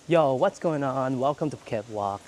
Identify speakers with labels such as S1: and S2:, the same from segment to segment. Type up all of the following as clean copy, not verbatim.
S1: Yo, what's going on? Welcome to Phuket Walk.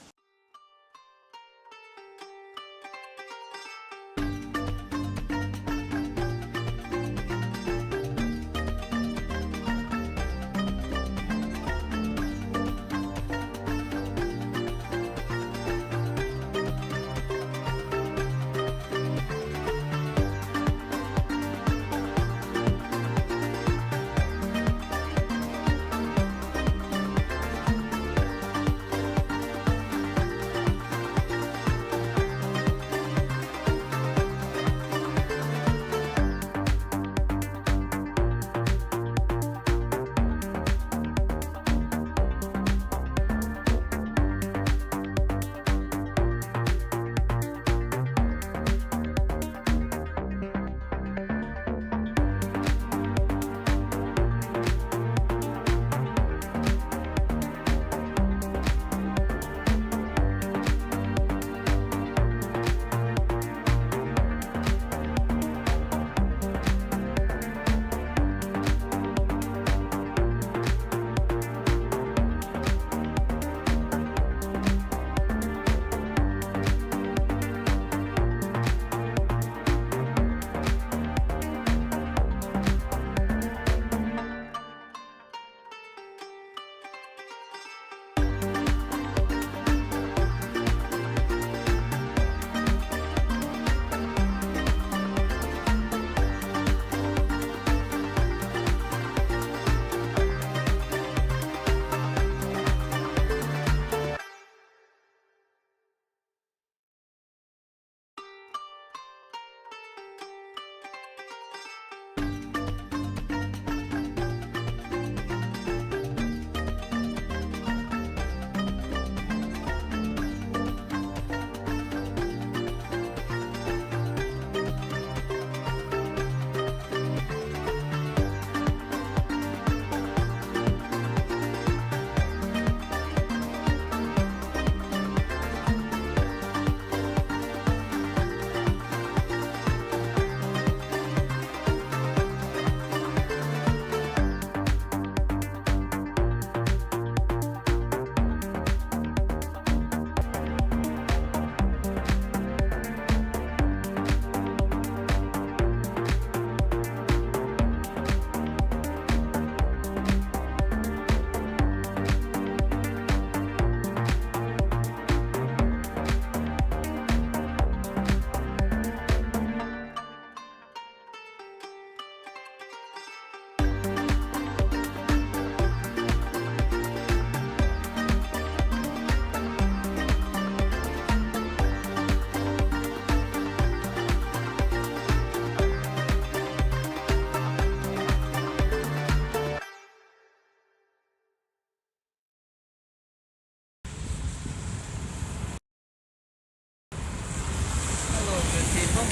S2: Hello, good people.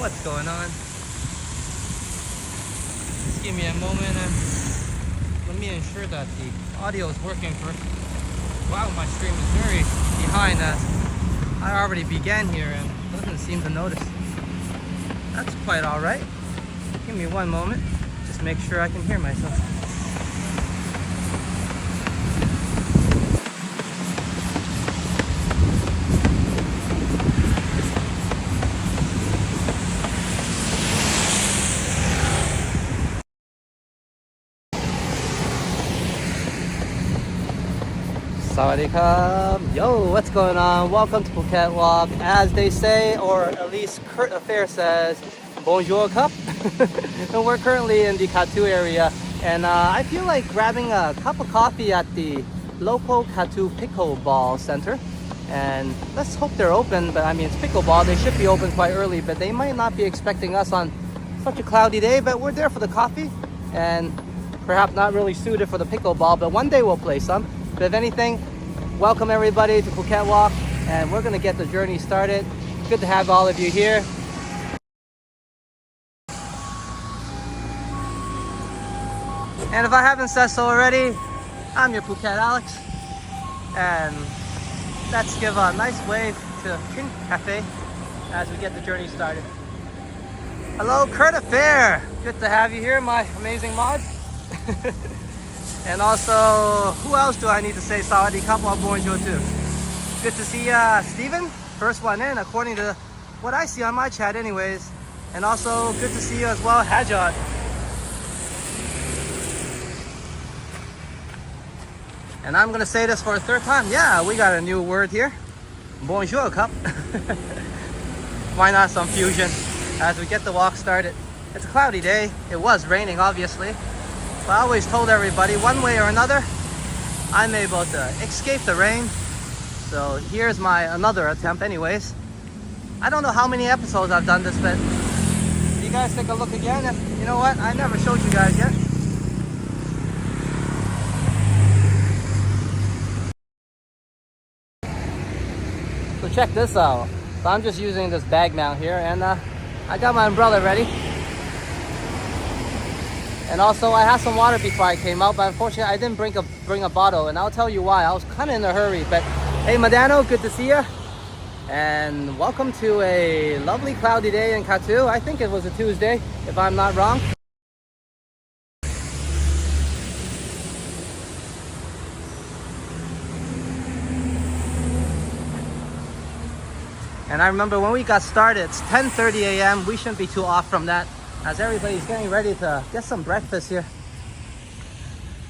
S2: What's going on? Just give me a moment and let me ensure that the audio is working first. Wow, my stream is very behind as I already began here and doesn't seem to notice. That's quite alright. Give me one moment. Just make sure I can hear myself. Sawadee krab. Yo, what's going on? Welcome to Phuket Walk. As they say, or at least Kurt Affair says, bonjour cup. And we're currently in the Kathu area. And I feel like grabbing a cup of coffee at the local Kathu Pickleball Center. And let's hope they're open. But I mean, it's pickleball. They should be open quite early. But they might not be expecting us on such a cloudy day. But we're there for the coffee. And perhaps not really suited for the pickleball. But one day we'll play some. But if anything, welcome everybody to Phuket Walk, and we're gonna get the journey started. Good to have all of you here. And if I haven't said so already, I'm your Phuket Alex, and let's give a nice wave to Chin Cafe as we get the journey started. Hello, Kurt Affair. Good to have you here, my amazing mod. And also, who else do I need to say Sawadee Cup or Bonjour to? Good to see Steven, first one in according to what I see on my chat anyways. And also good to see you as well, Hajjot. And I'm gonna say this for a third time. Yeah, we got a new word here. Bonjour Cup. Why not some fusion as we get the walk started. It's a cloudy day. It was raining obviously. But I always told everybody one way or another, I'm able to escape the rain. So here's my another attempt anyways. I don't know how many episodes I've done this, but you guys take a look again. And you know what? I never showed you guys yet. So check this out. So I'm just using this bag mount here, and I got my umbrella ready. And also I had some water before I came out, but unfortunately I didn't bring a bottle, and I'll tell you why. I was kind of in a hurry. But hey Madano, good to see you. And welcome to a lovely cloudy day in Kathu. I think it was a Tuesday, if I'm not wrong. And I remember when we got started, it's 10:30 a.m. We shouldn't be too off from that, as everybody's getting ready to get some breakfast here.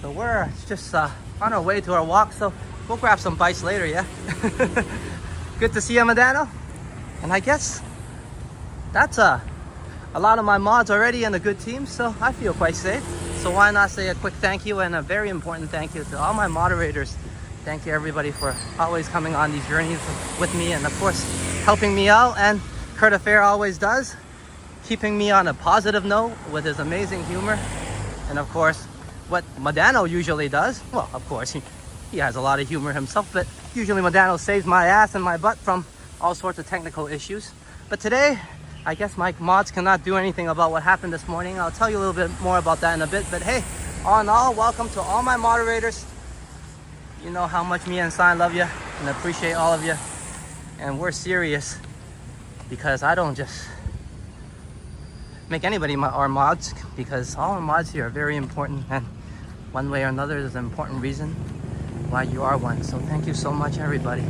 S2: So we're just on our way to our walk, so we'll grab some bites later, yeah? Good to see you, Madano. And I guess that's a lot of my mods already in a good team, so I feel quite safe. So why not say a quick thank you and a very important thank you to all my moderators. Thank you everybody for always coming on these journeys with me, and of course helping me out, and Kurt Affair always does, keeping me on a positive note with his amazing humor. And of course what Madano usually does, well of course he has a lot of humor himself, but usually Madano saves my ass and my butt from all sorts of technical issues. But today, I guess my mods cannot do anything about what happened this morning. I'll tell you a little bit more about that in a bit. But hey, all in all, welcome to all my moderators. You know how much me and San love you and appreciate all of you. And we're serious, because I don't just make anybody our mods, because all our mods here are very important, and one way or another there's an important reason why you are one. So thank you so much everybody.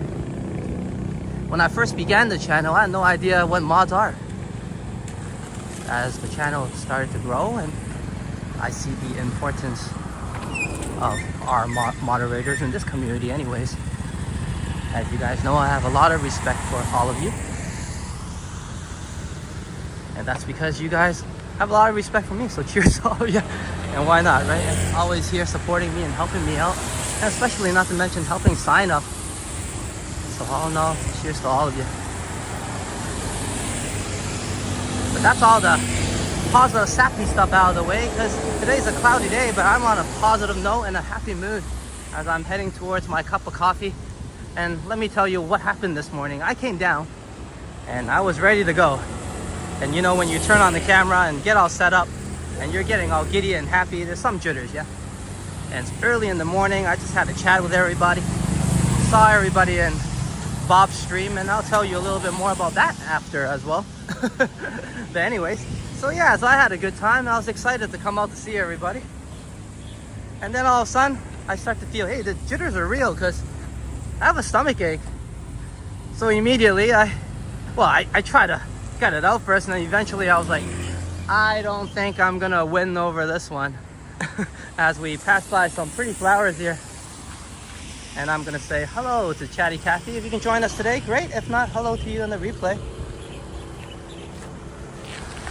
S2: When I first began the channel, I had no idea what mods are. As the channel started to grow, and I see the importance of our moderators in this community anyways. As you guys know, I have a lot of respect for all of you. And that's because you guys have a lot of respect for me, so cheers to all of you. And why not, right? And always here supporting me and helping me out. And especially not to mention helping sign up. So all in all, cheers to all of you. But that's all the positive sappy stuff out of the way, because today's a cloudy day, but I'm on a positive note and a happy mood as I'm heading towards my cup of coffee. And let me tell you what happened this morning. I came down and I was ready to go. And you know when you turn on the camera and get all set up and you're getting all giddy and happy, there's some jitters, yeah? And it's early in the morning. I just had to chat with everybody. Saw everybody in Bob's stream, and I'll tell you a little bit more about that after as well. But anyways, so yeah, so I had a good time. I was excited to come out to see everybody. And then all of a sudden, I start to feel, hey, the jitters are real, because I have a stomach ache. So immediately I try to get it out first, and then eventually I was like, I don't think I'm gonna win over this one. As we pass by some pretty flowers here. And I'm gonna say hello to Chatty Kathy. If you can join us today, great. If not, hello to you in the replay.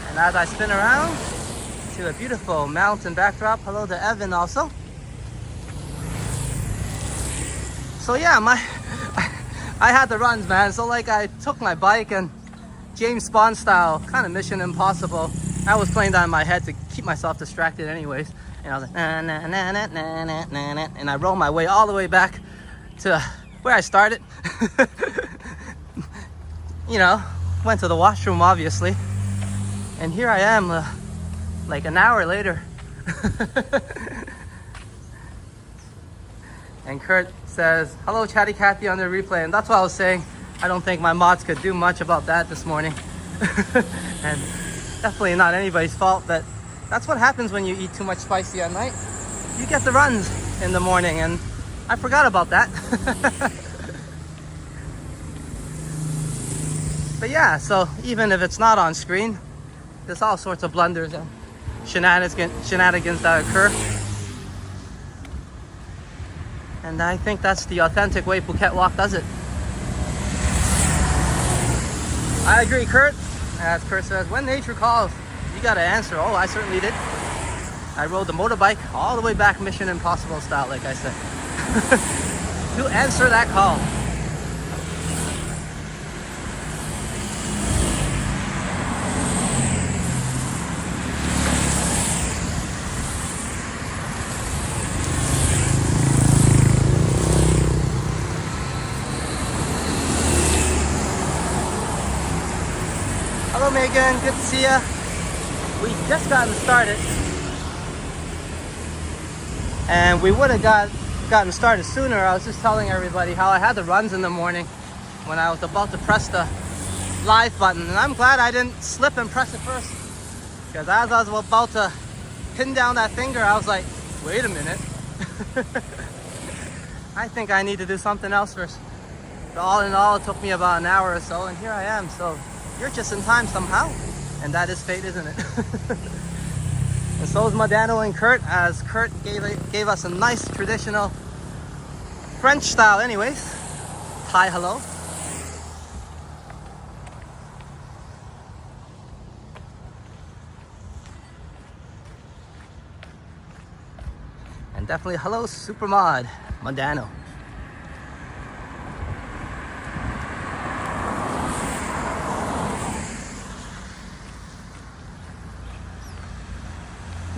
S2: And as I spin around to a beautiful mountain backdrop, hello to Evan also. So yeah, I had the runs, man. So like I took my bike and James Bond style, kind of Mission Impossible. I was playing that in my head to keep myself distracted anyways. And I was like, na, na, na, na, na, na, na, na, and I rolled my way all the way back to where I started. You know, went to the washroom obviously. And here I am, like an hour later. And Kurt says, hello Chatty Cathy on the replay. And that's what I was saying. I don't think my mods could do much about that this morning. And definitely not anybody's fault, but that's what happens when you eat too much spicy at night. You get the runs. in the morning, and I forgot about that. But yeah, so even if it's not on screen, there's all sorts of blunders and shenanigans that occur. And I think that's the authentic way Phuket Walk does it. I agree, Kurt. As Kurt says, when nature calls, you gotta answer. Oh, I certainly did. I rode the motorbike all the way back Mission Impossible style, like I said. To answer that call. Hello Megan, good to see ya. We just gotten started. And we would have gotten started sooner. I was just telling everybody how I had the runs in the morning when I was about to press the live button. And I'm glad I didn't slip and press it first. Because as I was about to pin down that finger, I was like, wait a minute. I think I need to do something else first. But all in all, it took me about an hour or so, and here I am. So you're just in time somehow. And that is fate, isn't it? And so is Modano and Kurt, as Kurt gave us a nice traditional French style anyways. Hi, hello. And definitely hello, Supermod, Modano.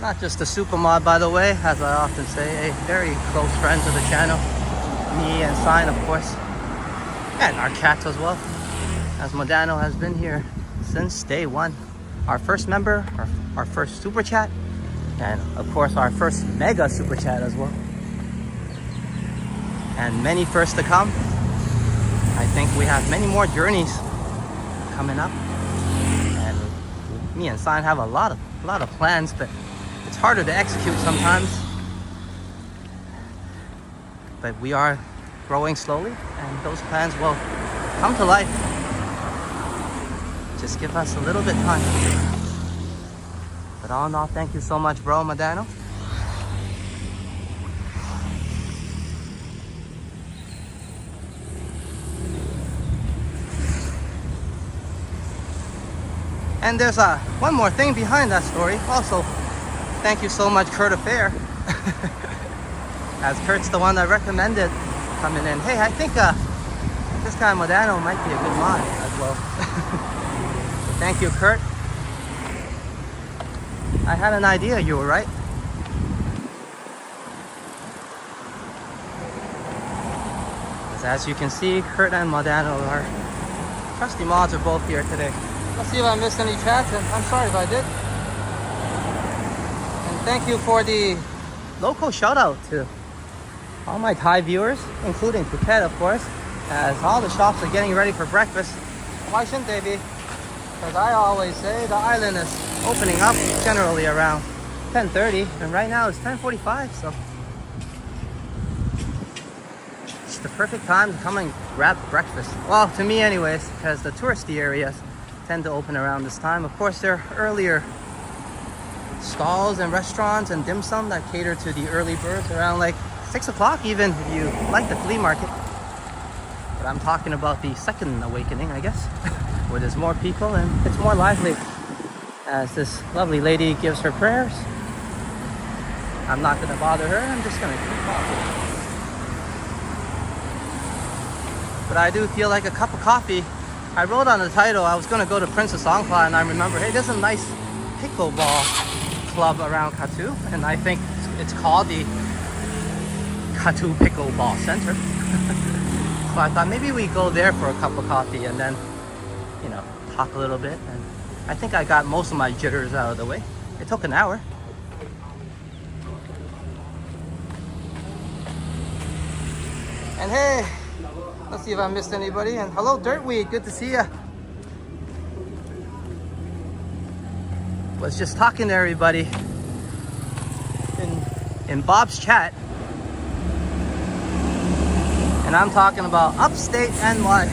S2: Not just a super mod, by the way, as I often say, a very close friend of the channel. Me and Sign, of course, and our cats as well, as Modano has been here since day one. Our first member, our first super chat, and of course our first mega super chat as well. And many firsts to come. I think we have many more journeys coming up. And me and Sign have a lot of plans, but it's harder to execute sometimes, but we are growing slowly and those plans will come to life. Just give us a little bit time. But all in all, thank you so much, bro, Modano. And there's one more thing behind that story also. Thank you so much, Kurt Affair. As Kurt's the one that recommended coming in. Hey, I think this guy Modano might be a good mod as well. Thank you, Kurt. I had an idea, you were right. As you can see, Kurt and Modano, our trusty mods, are both here today. Let's see if I missed any chats, and I'm sorry if I did. Thank you for the local shout out to all my Thai viewers, including Phuket, of course, as all the shops are getting ready for breakfast. Why shouldn't they be? Because I always say the island is opening up generally around 10:30, and right now it's 10:45, so it's the perfect time to come and grab breakfast. Well, to me anyways, because the touristy areas tend to open around this time. Of course, there are earlier stalls and restaurants and dim sum that cater to the early birds around like 6 o'clock even, if you like the flea market. But I'm talking about the second awakening, I guess, where there's more people and it's more lively. As this lovely lady gives her prayers, I'm not going to bother her, I'm just going to keep walking. But I do feel like a cup of coffee. I wrote on the title I was going to go to Princess Songkla, and I remember, hey, there's a nice pickleball club around Kathu, and I think it's called the Kathu Pickleball Center. So I thought maybe we go there for a cup of coffee and then, you know, talk a little bit. And I think I got most of my jitters out of the way. It took an hour. And hey, let's see if I missed anybody. And hello, Dirtweed, good to see ya. Was just talking to everybody in Bob's chat, And I'm talking about upstate NY.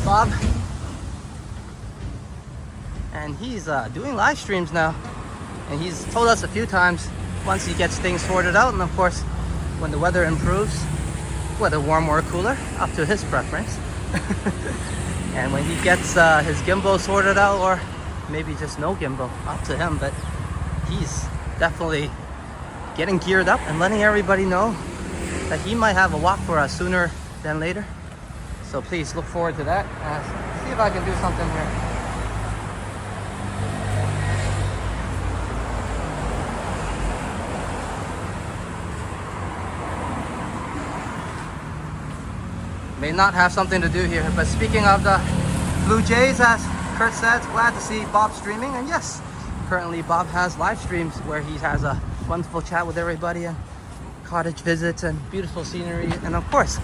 S2: Bob. And he's doing live streams now. And he's told us a few times once he gets things sorted out, and of course when the weather improves, whether warm or cooler, up to his preference. And when he gets his gimbal sorted out, or maybe just no gimbal, up to him, but he's definitely getting geared up and letting everybody know that he might have a walk for us sooner than later. So please look forward to that. See if I can do something here. May not have something to do here, but speaking of the Blue Jays, as Kurt said, glad to see Bob streaming. And yes, currently Bob has live streams where he has a wonderful chat with everybody and cottage visits and beautiful scenery, and of course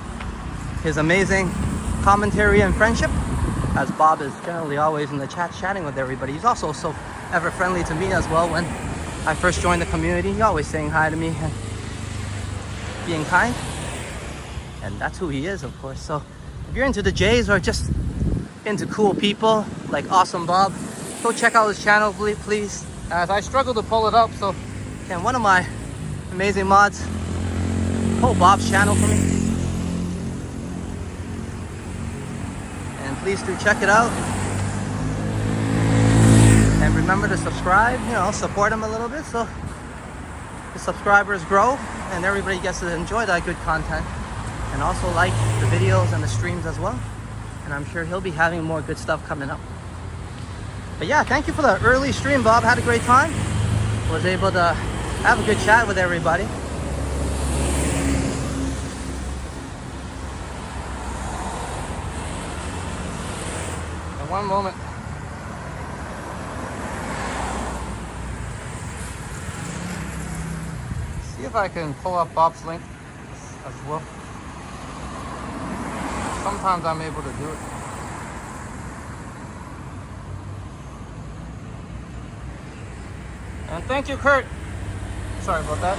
S2: his amazing commentary and friendship, as Bob is generally always in the chat chatting with everybody. He's also so ever friendly to me as well. When I first joined the community, he always saying hi to me and being kind. And that's who he is, of course. So if you're into the Jays or just into cool people like Awesome Bob, go check out his channel, please. As I struggle to pull it up, so can one of my amazing mods pull Bob's channel for me? And please do check it out. And remember to subscribe, support him a little bit so the subscribers grow and everybody gets to enjoy that good content. And also like the videos and the streams as well. And I'm sure he'll be having more good stuff coming up. But yeah, thank you for the early stream, Bob. Had a great time. Was able to have a good chat with everybody. And one moment. See if I can pull up Bob's link as well. Sometimes I'm able to do it. And thank you, Kurt. Sorry about that.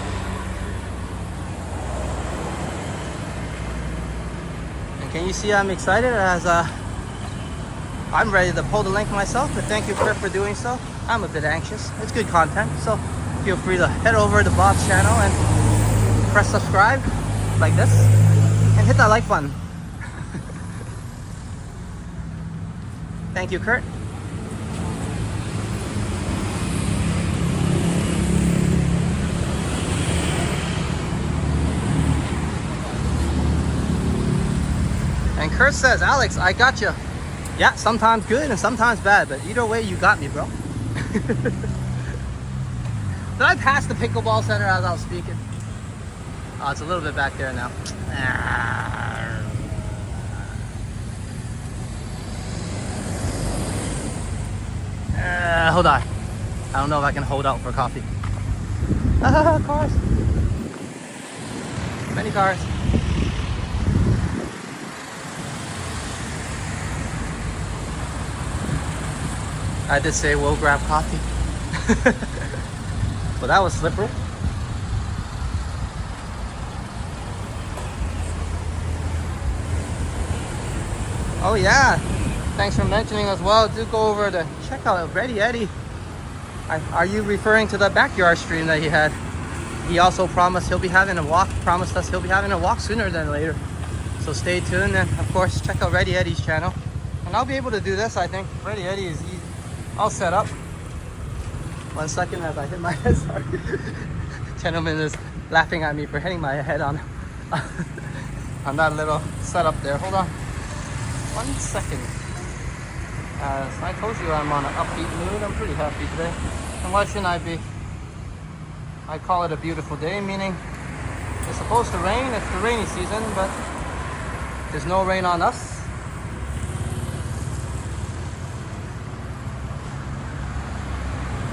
S2: And can you see I'm excited as I'm ready to pull the link myself, but thank you, Kurt, for doing so. I'm a bit anxious. It's good content, so feel free to head over to Bob's channel and press subscribe like this and hit that like button. Thank you, Kurt. And Kurt says, Alex, I got you. Yeah, sometimes good and sometimes bad, but either way, you got me, bro. Did I pass the pickleball center as I was speaking? Oh, it's a little bit back there now. Hold on. I don't know if I can hold out for coffee. Cars. Many cars. I did say we'll grab coffee. But that was slippery. Oh yeah. Thanks for mentioning as well. Do go over to check out Ready Eddie. Are you referring to the backyard stream that he had? He also promised he'll be having a walk. Promised us he'll be having a walk sooner than later. So stay tuned, and of course check out Ready Eddie's channel. And I'll be able to do this, I think. Ready Eddie is easy. All set up. 1 second as I hit my head. Sorry. Gentleman is laughing at me for hitting my head on that little setup there. Hold on. 1 second. As I told you, I'm on an upbeat mood. I'm pretty happy today. And why shouldn't I be? I call it a beautiful day, meaning it's supposed to rain. It's the rainy season, but there's no rain on us.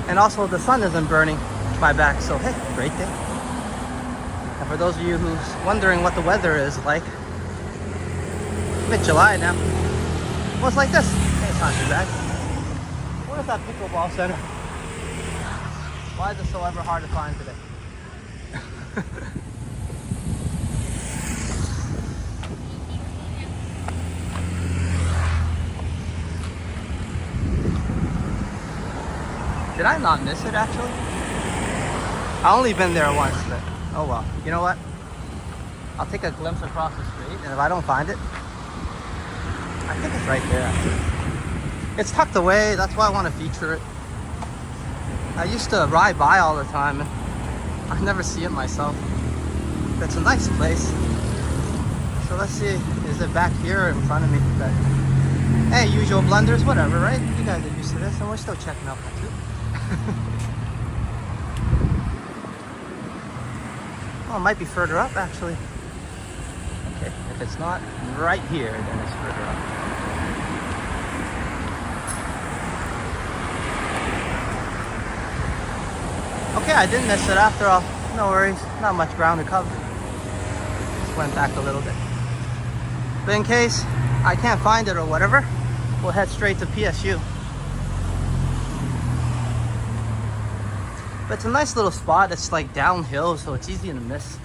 S2: And also the sun isn't burning my back, so hey, great day. And for those of you who's wondering what the weather is like, mid-July now. Well, it's like this. It's not too bad. Where's that pickleball center? Why is it so ever hard to find today? Did I not miss it actually? I only been there once, but oh well. You know what? I'll take a glimpse across the street, and if I don't find it, I think it's right there actually. It's tucked away, that's why I want to feature it. I used to ride by all the time, and I never see it myself. It's a nice place. So let's see, is it back here or in front of me? But hey, usual blunders, whatever, right? You guys are used to this, and we're still checking out Kathu. Oh, it might be further up actually. Okay, if it's not right here, then it's further up. Okay, I didn't miss it after all. No worries, not much ground to cover. Just went back a little bit. But in case I can't find it or whatever, we'll head straight to PSU. But it's a nice little spot. It's like downhill, so it's easy to miss.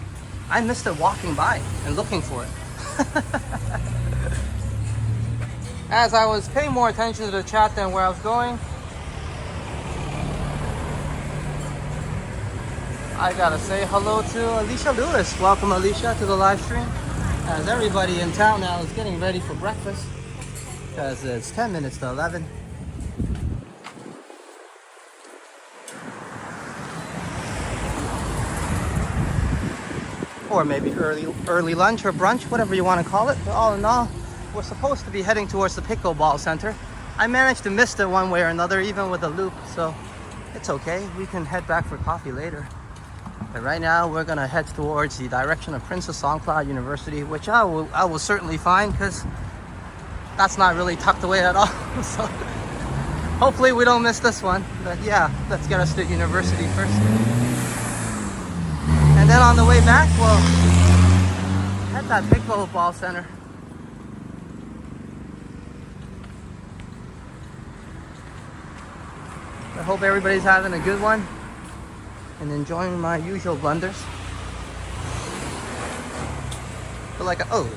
S2: I missed it walking by and looking for it. As I was paying more attention to the chat than where I was going, I gotta say hello to Alicia Lewis. Welcome, Alicia, to the live stream. As everybody in town now is getting ready for breakfast, because it's 10 minutes to 11. Or maybe early lunch or brunch, whatever you want to call it. But all in all, we're supposed to be heading towards the Pickleball Center. I managed to miss it one way or another, even with the loop, so it's okay. We can head back for coffee later. But right now, we're gonna head towards the direction of Princess Songkla University, which I will certainly find, because that's not really tucked away at all. So hopefully we don't miss this one. But yeah, let's get us to university first. And then on the way back, we'll head that Pickleball Center. I hope everybody's having a good one and enjoying my usual blunders. But like, oh,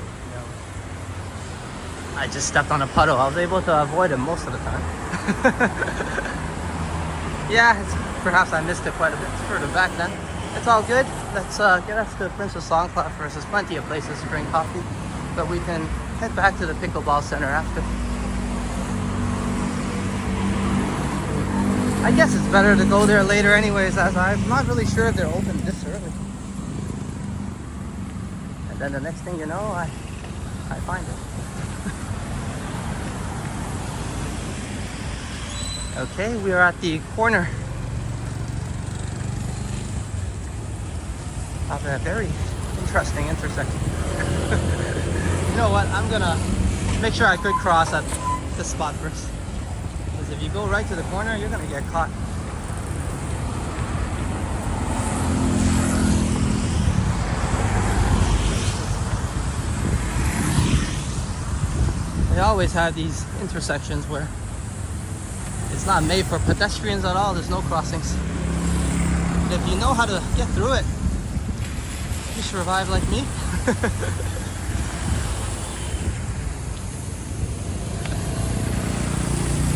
S2: I just stepped on a puddle. I was able to avoid it most of the time. Yeah, perhaps I missed it quite a bit further back then. It's all good. Let's get us to Princess Songkla first. There's plenty of places to drink coffee, but we can head back to the Pickleball Center after. I guess it's better to go there later anyways, as I'm not really sure if they're open this early. And then the next thing you know, I find it. Okay, we are at the corner of a very interesting intersection. You know what? I'm gonna make sure I could cross at this spot first. Because if you go right to the corner, you're gonna get caught. They always have these intersections where it's not made for pedestrians at all. There's no crossings. But if you know how to get through it, you survive like me.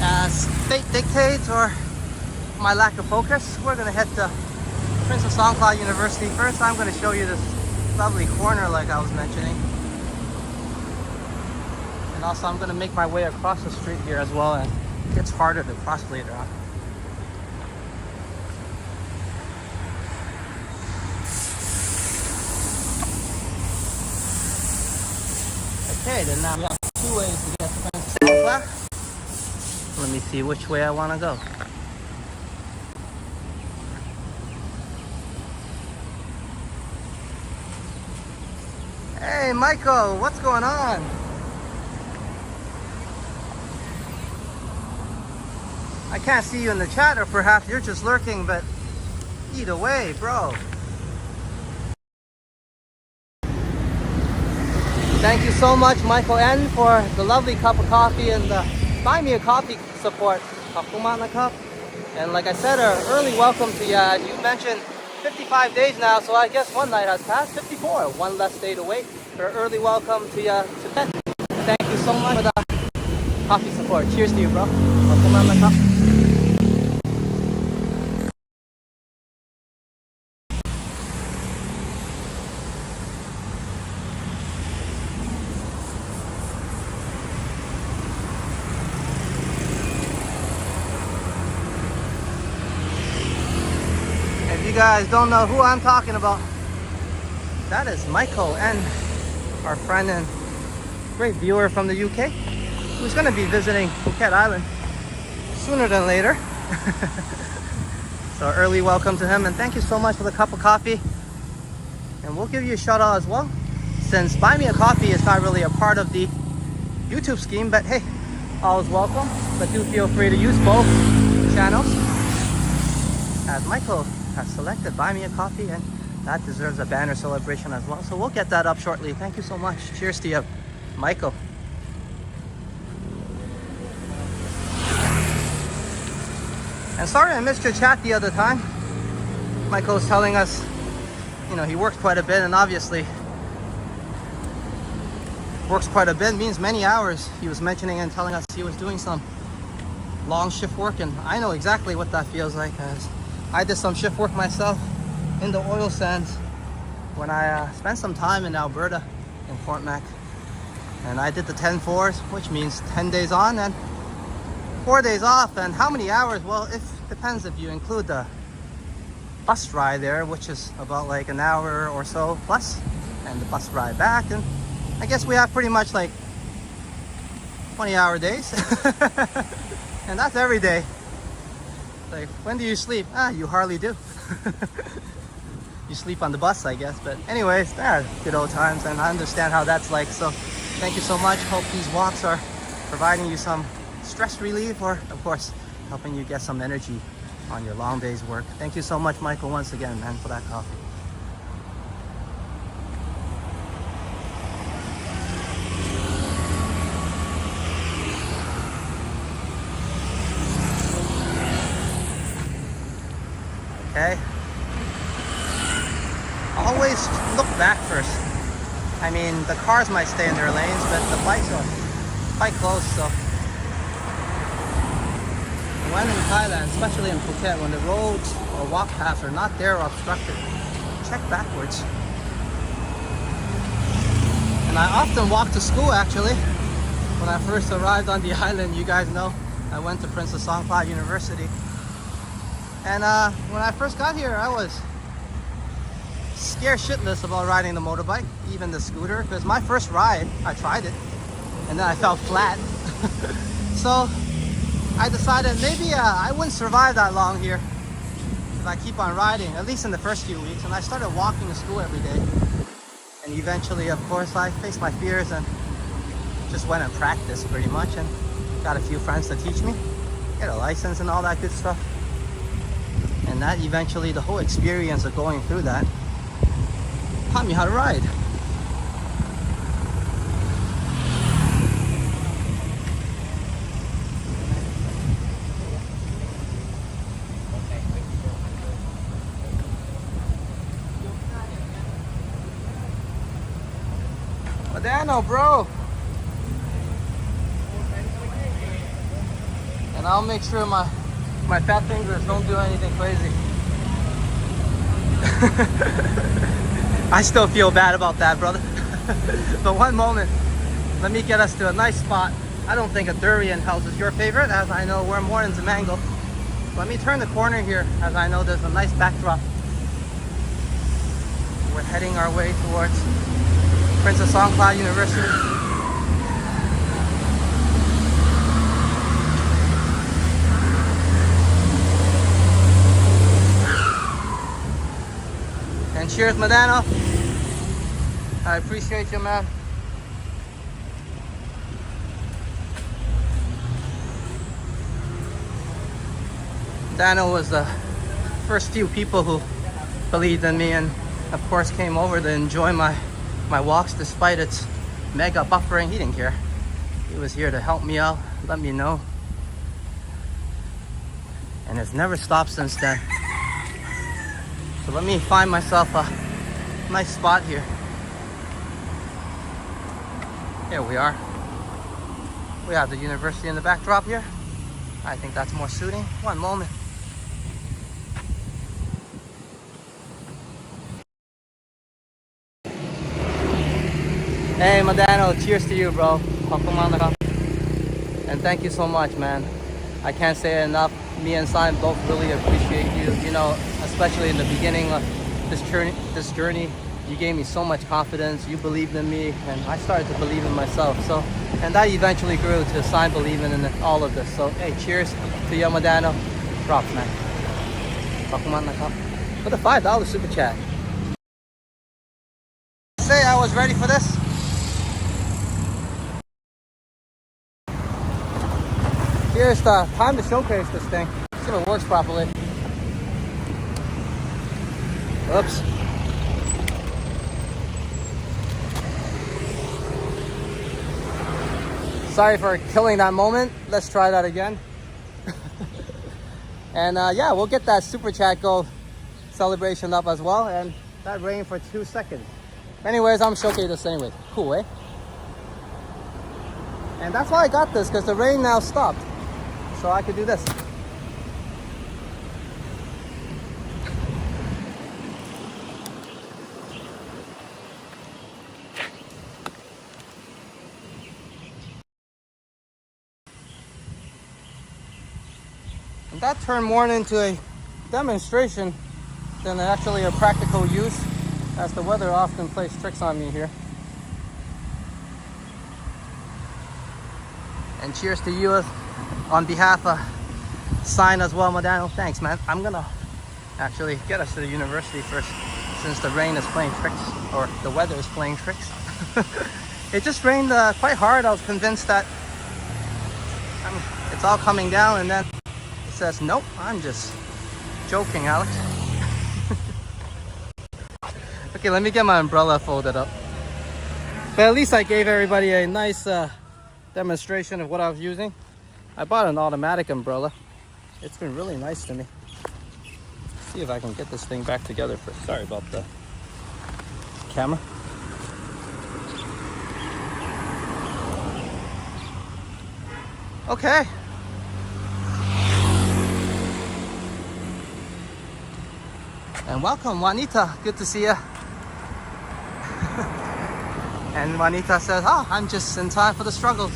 S2: As fate dictates, or my lack of focus, we're gonna head to Princess Songkla University first. I'm gonna show you this lovely corner like I was mentioning. And also I'm gonna make my way across the street here as well, and it gets harder to cross later on. Okay, then now we have two ways to get to Princess Songkla. Let me see which way I want to go. Hey, Michael, what's going on? I can't see you in the chat, or perhaps you're just lurking, but either way, bro. Thank you so much, Michael N, for the lovely cup of coffee and the buy me a coffee support. And like I said, an early welcome to you. You mentioned 55 days now, so I guess one night has passed. 54, one less day to wait for an early welcome to you to bed. Thank you so much for the coffee support. Cheers to you, bro. guys don't know who I'm talking about, that is Michael and our friend and great viewer from the UK who's going to be visiting Phuket Island sooner than later. So early welcome to him, and thank you so much for the cup of coffee. And we'll give you a shout out as well, since Buy Me a Coffee is not really a part of the YouTube scheme, but hey, always welcome. But do feel free to use both channels, as Michael has selected Buy Me a Coffee, and that deserves a banner celebration as well. So we'll get that up shortly. Thank you so much. Cheers to you, Michael. And sorry I missed your chat the other time. Michael was telling us, you know, he works quite a bit, and obviously works quite a bit means many hours. He was mentioning and telling us he was doing some long shift work, and I know exactly what that feels like, as I did some shift work myself in the oil sands when I spent some time in Alberta in Fort Mac, and I did the 10-4s, which means 10 days on and 4 days off. And how many hours? Well, it depends if you include the bus ride there, which is about like an hour or so plus, and the bus ride back. And I guess we have pretty much like 20-hour days. And that's every day. Like, when do you sleep? You hardly do. You sleep on the bus, I guess. But anyways, good old times, and I understand how that's like. So thank you so much. Hope these walks are providing you some stress relief, or of course helping you get some energy on your long day's work. Thank you so much, Michael, once again, man, for that coffee. Okay, always look back first. I mean, the cars might stay in their lanes, but the bikes are quite close. So when in Thailand, especially in Phuket, when the roads or walk paths are not there or obstructed, check backwards. And I often walk to school, actually. When I first arrived on the island, you guys know, I went to Princess Songkla University. And when I first got here, I was scared shitless about riding the motorbike, even the scooter, because my first ride, I tried it, and then I fell flat. So I decided maybe I wouldn't survive that long here if I keep on riding, at least in the first few weeks. And I started walking to school every day. And eventually, of course, I faced my fears and just went and practiced pretty much, and got a few friends to teach me, get a license and all that good stuff. And that eventually, the whole experience of going through that taught me how to ride. Modano, bro. And I'll make sure my fat fingers don't do anything crazy. I still feel bad about that, brother. But one moment, let me get us to a nice spot. I don't think a durian house is your favorite, as I know we're more into mango. Let me turn the corner here, as I know there's a nice backdrop. We're heading our way towards Princess Songkla University. And cheers, Modano. I appreciate you, man. Dano was the first few people who believed in me, and of course came over to enjoy my walks despite its mega buffering. He didn't care. He was here to help me out, let me know. And it's never stopped since then. So let me find myself a nice spot here. Here we are. We have the university in the backdrop here. I think that's more suiting. One moment. Hey Modano, cheers to you, bro. And thank you so much, man. I can't say it enough. Me and Simon both really appreciate you. You know, especially in the beginning of this journey. You gave me so much confidence. You believed in me, and I started to believe in myself. So, and that eventually grew to sign believing in all of this. So, hey, cheers to you, Modano. Props, man. For the $5 super chat. Say I was ready for this. Here's the time to showcase this thing. See if it works properly. Oops. Sorry for killing that moment. Let's try that again. And yeah, we'll get that super chat goal celebration up as well. And that rained for 2 seconds. Anyways, I'm showcasing this anyway. Cool, eh? And that's why I got this, because the rain now stopped. So I could do this. And that turned more into a demonstration than actually a practical use, as the weather often plays tricks on me here. And cheers to you on behalf of Sign as well, Modano. Thanks, man. I'm gonna actually get us to the university first, since the rain is playing tricks, or the weather is playing tricks. It just rained quite hard. I was convinced that it's all coming down, and then it says, nope, I'm just joking, Alex. Okay, let me get my umbrella folded up. But at least I gave everybody a nice demonstration of what I was using. I bought an automatic umbrella. It's been really nice to me. Let's see if I can get this thing back together first. Sorry about the camera. Okay. And welcome, Juanita. Good to see you. And Juanita says, oh, I'm just in time for the struggle.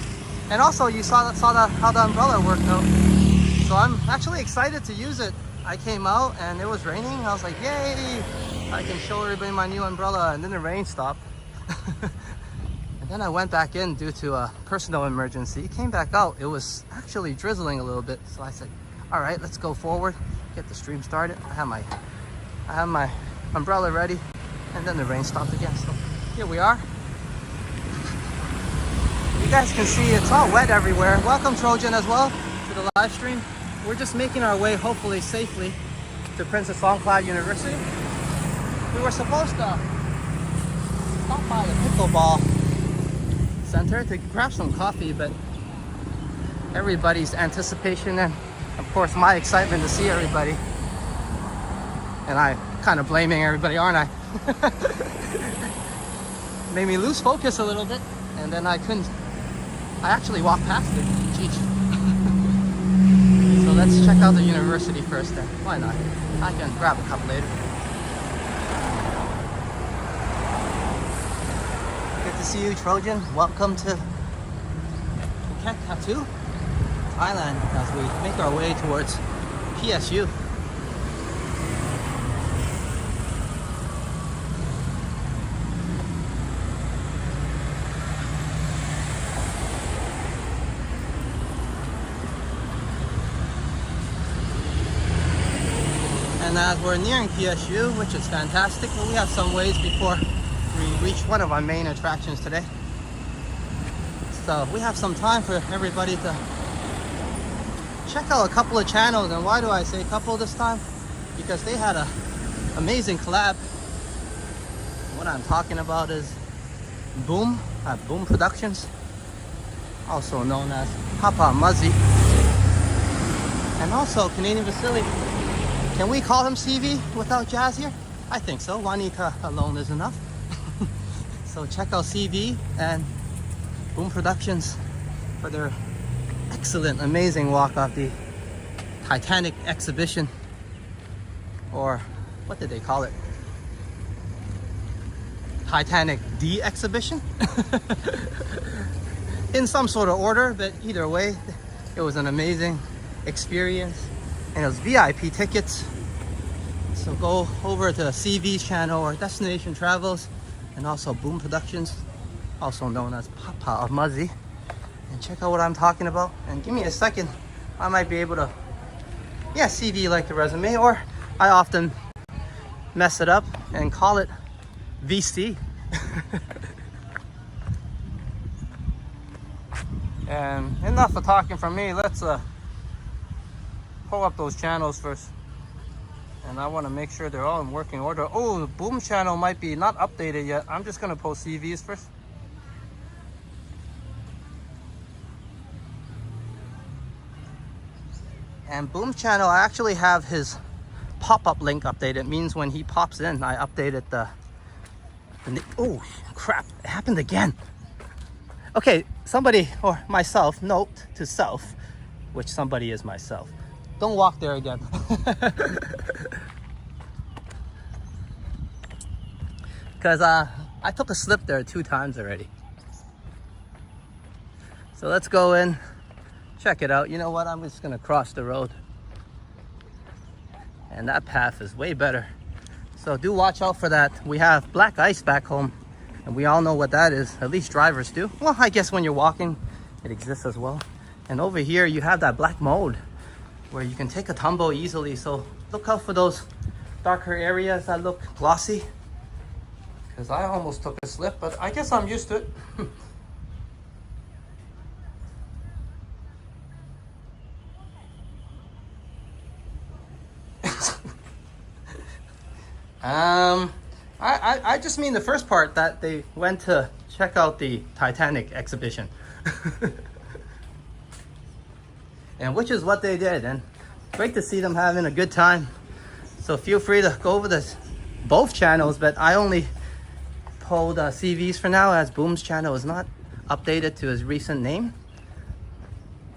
S2: And also, you saw how the umbrella worked out. So I'm actually excited to use it. I came out and it was raining. I was like, yay! I can show everybody my new umbrella. And then the rain stopped. And then I went back in due to a personal emergency. It came back out. It was actually drizzling a little bit. So I said, all right, let's go forward, get the stream started. I have my umbrella ready. And then the rain stopped again. So here we are. You guys can see it's all wet everywhere. Welcome, Trojan, as well to the live stream. We're just making our way, hopefully safely, to Princess Songkla University. We were supposed to stop by the pickleball center to grab some coffee, but everybody's anticipation and, of course, my excitement to see everybody. And I'm kind of blaming everybody, aren't I? Made me lose focus a little bit, and then I actually walked past it. Jeez. So let's check out the university first then. Why not? I can grab a cup later. Good to see you, Trojan. Welcome to Phuket, Kathu, Thailand, as we make our way towards PSU. And as we're nearing PSU, which is fantastic, but we have some ways before we reach one of our main attractions today. So we have some time for everybody to check out a couple of channels. And why do I say couple this time? Because they had an amazing collab. What I'm talking about is Boom Productions, also known as Papa Muzzy, and also Canadian Vasily. Can we call him CV without Jazz here? I think so. Juanita alone is enough. So check out CV and Boom Productions for their excellent, amazing walk of the Titanic exhibition. Or what did they call it? Titanic D exhibition? In some sort of order, but either way, it was an amazing experience. And it was VIP tickets. So go over to CV's channel or Destination Travels, and also Boom Productions, also known as Papa of Muzzy, and check out what I'm talking about. And give me a second, I might be able to, yeah, CV like the resume, or I often mess it up and call it VC. And enough of talking from me. Let's pull up those channels first. And I want to make sure they're all in working order. Oh, the Boom channel might be not updated yet. I'm just going to post CVs first. And Boom channel, I actually have his pop-up link updated. It means when he pops in, I updated the oh, crap. It happened again. Okay, somebody, or myself, note to self, which somebody is myself. Don't walk there again. Because I took a slip there 2 times already. So let's go in, check it out. You know what? I'm just going to cross the road. And that path is way better. So do watch out for that. We have black ice back home. And we all know what that is. At least drivers do. Well, I guess when you're walking, it exists as well. And over here, you have that black mold where you can take a tumble easily. So look out for those darker areas that look glossy. Because I almost took a slip, but I guess I'm used to it. I just mean the first part, that they went to check out the Titanic exhibition. And which is what they did, and great to see them having a good time. So feel free to go over both channels, but I only pulled CVs for now, as Boom's channel is not updated to his recent name.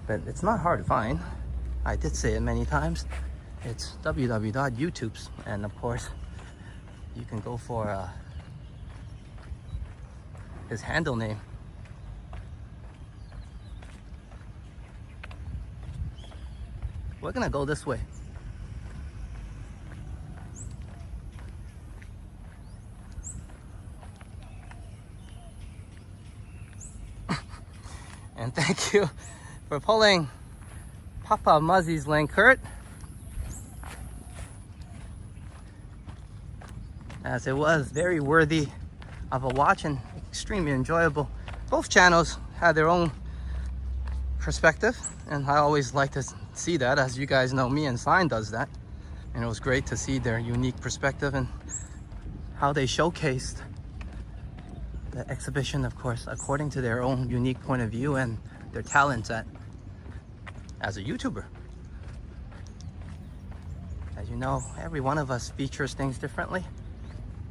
S2: But it's not hard to find. I did say it many times. It's www.youtubes, and of course you can go for his handle name. We're gonna go this way. And thank you for pulling Papa Muzzy's link, Kurt. As it was very worthy of a watch and extremely enjoyable. Both channels had their own perspective, and I always like to see that. As you guys know, me and Sign does that, and it was great to see their unique perspective and how they showcased the exhibition, of course, according to their own unique point of view and their talents as a YouTuber. As you know, every one of us features things differently,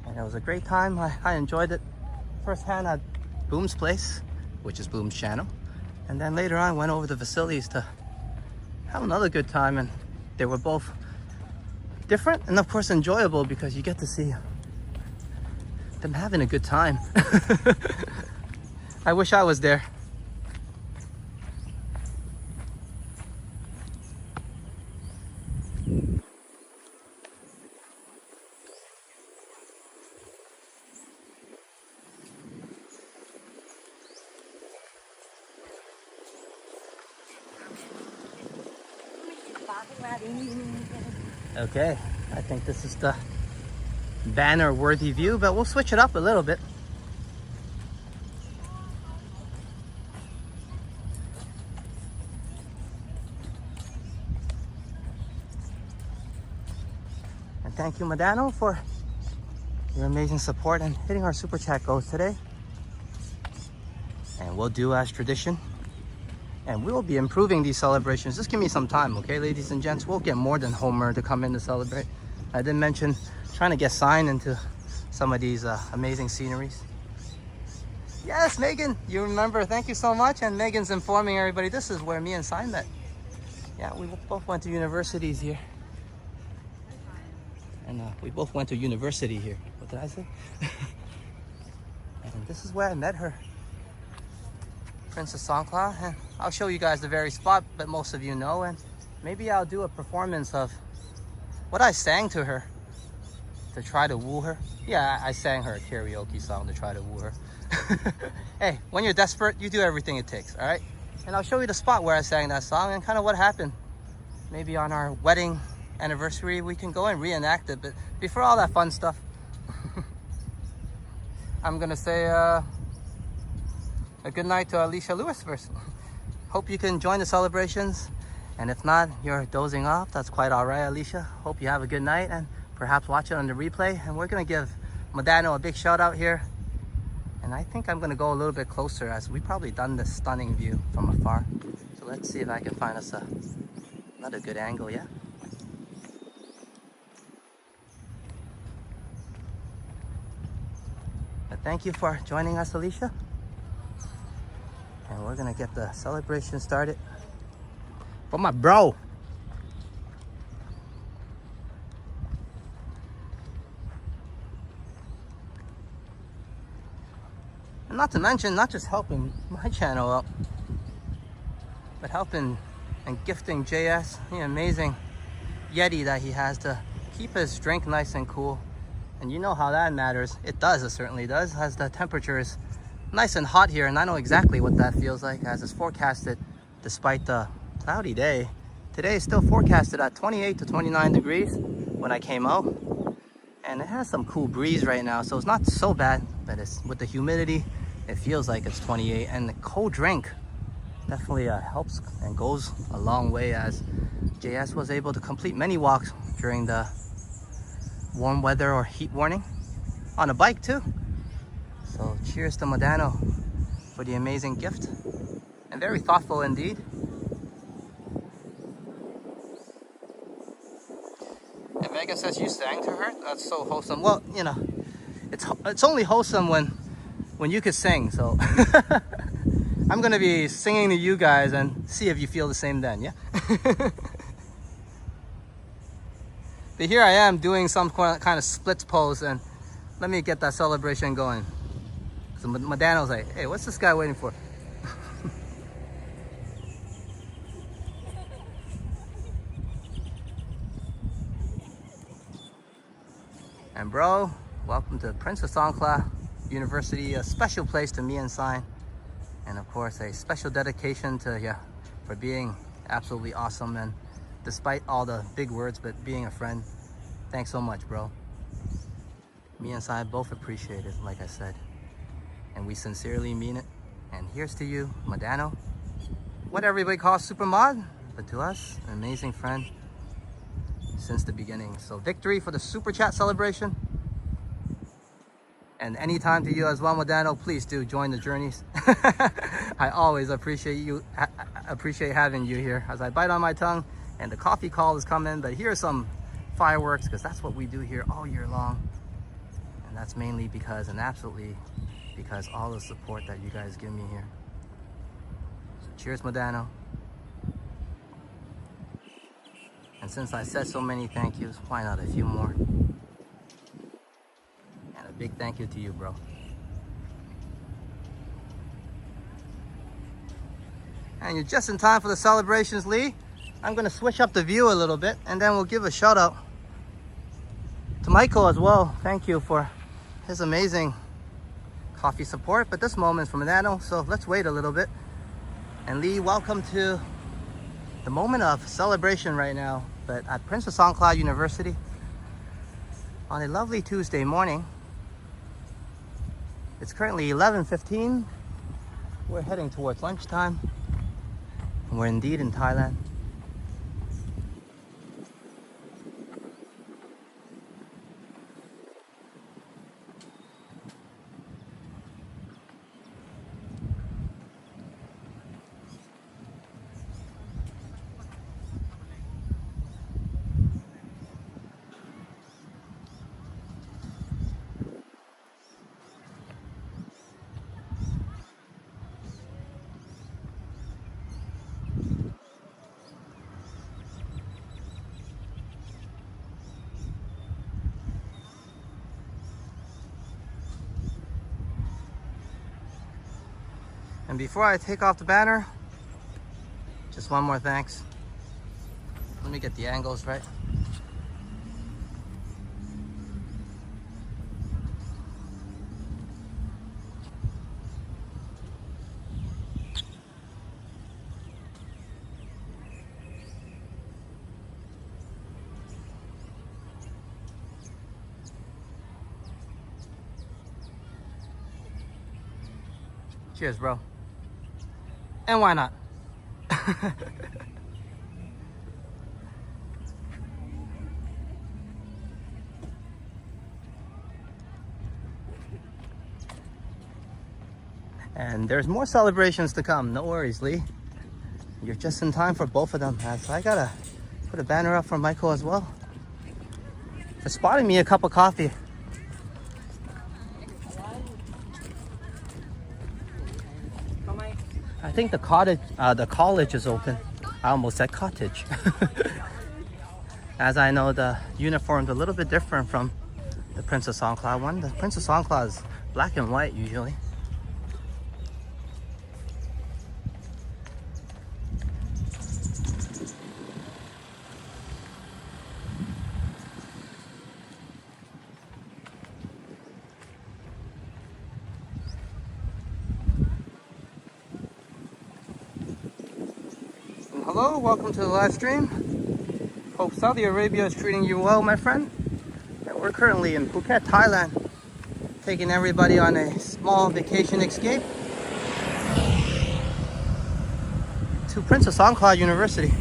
S2: and it was a great time. I enjoyed it firsthand at Boom's place, which is Boom's channel, and then later on went over the facilities to have another good time, and they were both different and of course enjoyable because you get to see them having a good time. I wish I was there. Okay, I think this is the banner worthy view, but we'll switch it up a little bit. And thank you, Madano, for your amazing support and hitting our super chat goals today. And we'll do as tradition, and we will be improving these celebrations. Just give me some time, okay, ladies and gents? We'll get more than Homer to come in to celebrate. I did mention trying to get Sign into some of these amazing sceneries. Yes, Megan, you remember. Thank you so much. And Megan's informing everybody this is where me and Sign met. Yeah, we both went to universities here. And we both went to university here. What did I say? And this is where I met her, Princess Songkla. And I'll show you guys the very spot that most of you know, and maybe I'll do a performance of what I sang to her to try to woo her. Yeah, I sang her a karaoke song to try to woo her. Hey, when you're desperate, you do everything it takes, all right? And I'll show you the spot where I sang that song and kind of what happened. Maybe on our wedding anniversary, we can go and reenact it. But before all that fun stuff, I'm gonna say a good night to Alicia Lewis first. Hope you can join the celebrations. And if not, you're dozing off. That's quite all right, Alicia. Hope you have a good night and perhaps watch it on the replay. And we're gonna give Modano a big shout out here. And I think I'm gonna go a little bit closer as we've probably done this stunning view from afar. So let's see if I can find us another good angle, yeah? But thank you for joining us, Alicia. And we're gonna get the celebration started. For my bro. And not to mention, not just helping my channel up, but helping and gifting JS the amazing Yeti that he has to keep his drink nice and cool. And you know how that matters. It does, it certainly does, as the temperature is nice and hot here. And I know exactly what that feels like, as it's forecasted despite the cloudy day. Today is still forecasted at 28 to 29 degrees when I came out. And it has some cool breeze right now, so it's not so bad, but it's with the humidity, it feels like it's 28. And the cold drink definitely helps and goes a long way, as JS was able to complete many walks during the warm weather or heat warning on a bike too. So cheers to Modano for the amazing gift, and very thoughtful indeed. And Megan says you sang to her. That's so wholesome. Well, you know, it's only wholesome when you could sing. So I'm gonna be singing to you guys and see if you feel the same then, yeah? But here I am doing some kind of splits pose, and let me get that celebration going. So Modano's like, hey, what's this guy waiting for? And bro, welcome to Prince of Songkla University, a special place to me and Sign. And of course, a special dedication to you for being absolutely awesome. And despite all the big words, but being a friend, thanks so much, bro. Me and Sign both appreciate it, like I said. And we sincerely mean it. And here's to you, Modano. What everybody calls Super Mod, but to us, an amazing friend since the beginning. So victory for the Super Chat celebration. And anytime to you as well, Modano, please do join the journeys. I always appreciate having you here as I bite on my tongue and the coffee call is coming. But here's some fireworks, because that's what we do here all year long. And that's mainly because, and absolutely because, all the support that you guys give me here. So cheers, Modano. And since I said so many thank yous, why not a few more? And a big thank you to you, bro. And you're just in time for the celebrations, Lee. I'm gonna switch up the view a little bit, and then we'll give a shout out to Michael as well. Thank you for his amazing coffee support. But this moment is from Modano, so let's wait a little bit. And Lee, welcome to the moment of celebration right now, but at Prince of Songkla University on a lovely Tuesday morning. It's currently 11:15. We're heading towards lunchtime. And we're indeed in Thailand. And before I take off the banner, just one more thanks. Let me get the angles right. Cheers, bro. And why not? And there's more celebrations to come. No worries, Lee. You're just in time for both of them. So I gotta put a banner up for Michael as well for spotting me a cup of coffee. I think the college is open. I almost said cottage. As I know, the uniform's a little bit different from the Prince of Songkla one. The Prince of Songkla is black and white usually. Hello, welcome to the live stream. Hope Saudi Arabia is treating you well, my friend. And we're currently in Phuket, Thailand, taking everybody on a small vacation escape to Prince of Songkla University.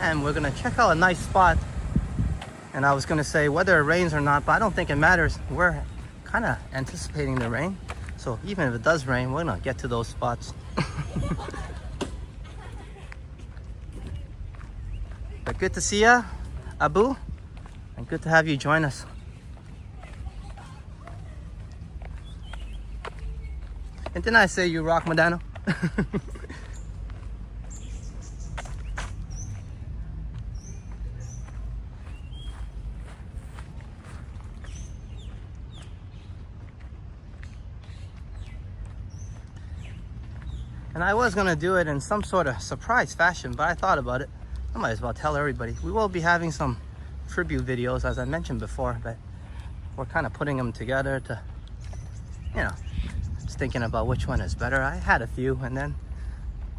S2: And we're gonna check out a nice spot. And I was gonna say whether it rains or not, but I don't think it matters. We're kind of anticipating the rain. So even if it does rain, we're gonna get to those spots. But good to see ya, Abu, and good to have you join us. And didn't I say you rock, Modano? And I was gonna do it in some sort of surprise fashion, but I thought about it. I might as well tell everybody. We will be having some tribute videos, as I mentioned before, but we're kind of putting them together to, you know, just thinking about which one is better. I had a few, and then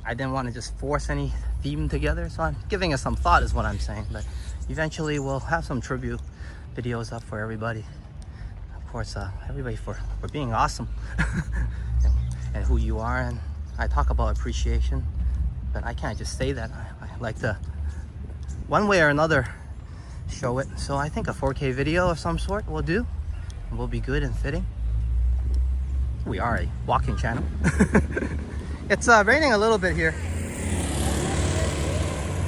S2: I didn't want to just force any theme together, so I'm giving it some thought is what I'm saying. But eventually we'll have some tribute videos up for everybody. Of course, everybody for being awesome and who you are. And I talk about appreciation, but I can't just say that. I like to, one way or another, show it. So I think a 4K video of some sort will do, and will be good and fitting. We are a walking channel. It's raining a little bit here,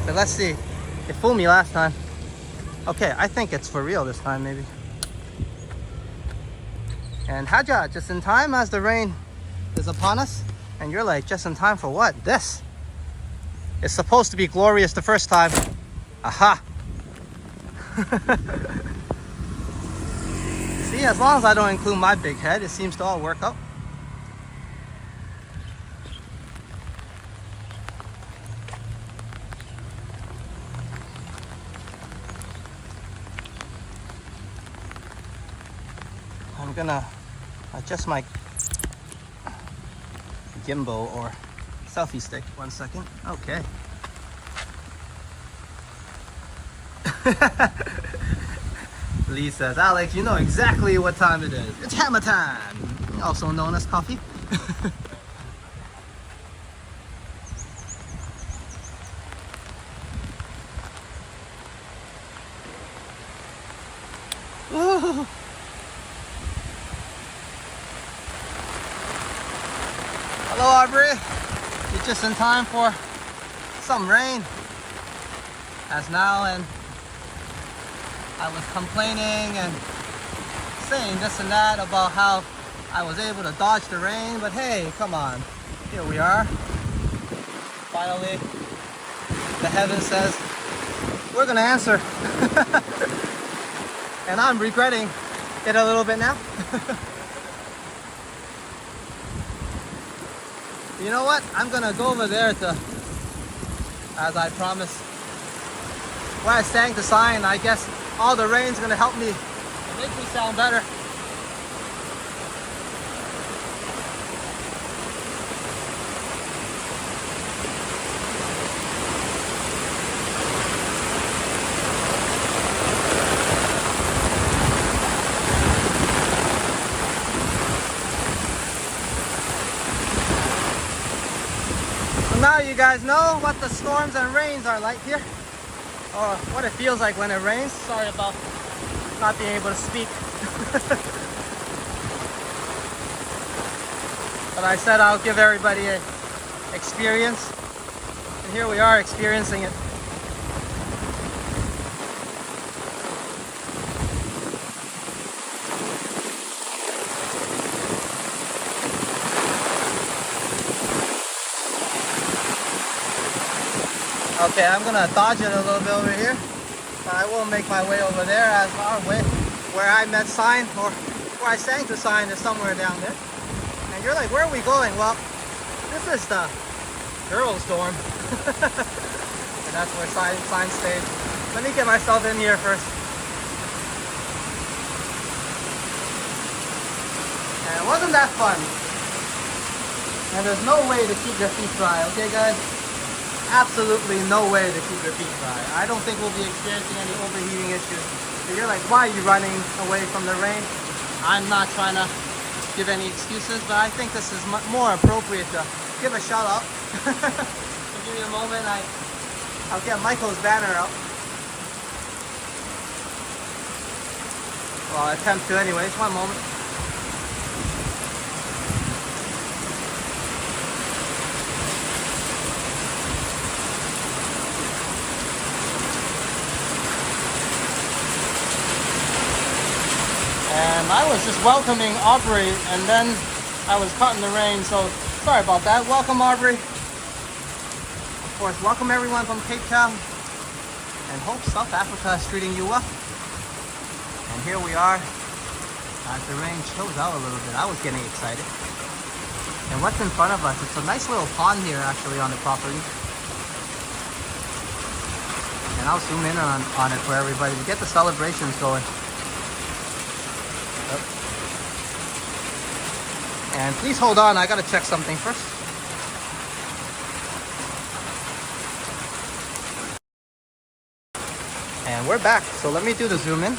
S2: but let's see. It fooled me last time. Okay, I think it's for real this time, maybe. And Haja, just in time as the rain is upon us. And you're like, just in time for what? This. It's supposed to be glorious the first time. Aha. See, as long as I don't include my big head, it seems to all work out. I'm gonna adjust my gimbal or selfie stick. 1 second. Okay. Lee says, Alex, you know exactly what time it is. It's hammer time, also known as coffee. Ooh. Hello, Aubrey. You're just in time for some rain. As now, and I was complaining and saying this and that about how I was able to dodge the rain, but hey, come on. Here we are. Finally, the heaven says, we're gonna answer. And I'm regretting it a little bit now. You know what? I'm gonna go over there to, as I promised, where I sang the sign. I guess all the rain's gonna help me and make me sound better. you guys know what the storms and rains are like here, or what it feels like when it rains. Sorry about not being able to speak. But I said I'll give everybody an experience, and here we are experiencing it. Okay, I'm gonna dodge it a little bit over here. I will make my way over there as our way. Where I met sign, or where I sang to sign, is somewhere down there. And you're like, where are we going? Well, this is the girls' dorm. And that's where sign stays. Let me get myself in here first. And it wasn't that fun. And there's no way to keep your feet dry, okay guys? Absolutely no way to keep your feet dry. I don't think we'll be experiencing any overheating issues. So you're like, why are you running away from the rain? I'm not trying to give any excuses, but I think this is more appropriate to give a shout out. So give me a moment, I'll get Michael's banner up. Well, I'll attempt to anyways, one moment. And I was just welcoming Aubrey, and then I was caught in the rain, so sorry about that. Welcome, Aubrey. Of course, welcome everyone from Cape Town, and hope South Africa is treating you well. And here we are, as the rain chills out a little bit. I was getting excited. And what's in front of us? It's a nice little pond here, actually, on the property. And I'll zoom in on it for everybody to get the celebrations going. And please hold on, I gotta check something first. And we're back, so let me do the zoom in.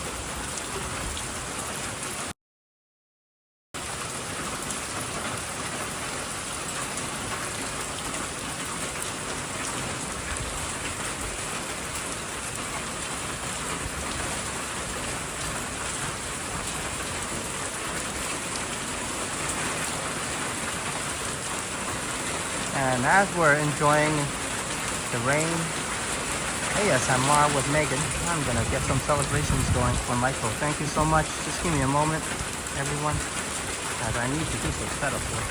S2: And as we're enjoying the rain, ASMR with Megan, I'm gonna get some celebrations going for Michael. Thank you so much. Just give me a moment, everyone, as I need to do some setup here.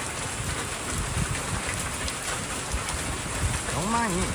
S2: Don't mind me.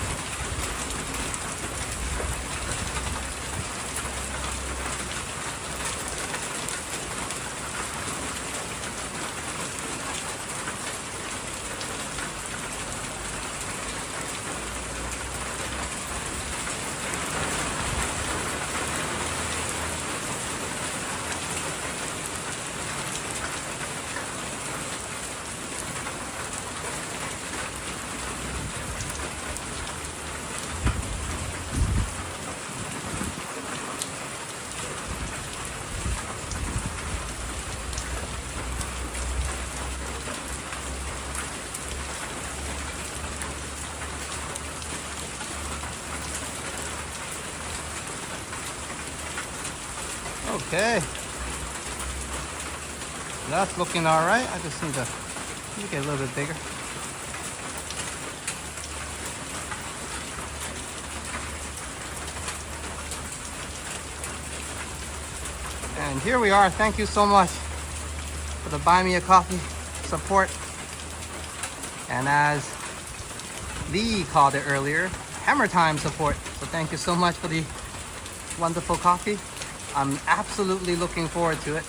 S2: Okay, that's looking all right. I just need to make it a little bit bigger. And here we are. Thank you so much for the Buy Me a Coffee support. And as Lee called it earlier, Hammer Time support. So thank you so much for the wonderful coffee. I'm absolutely looking forward to it.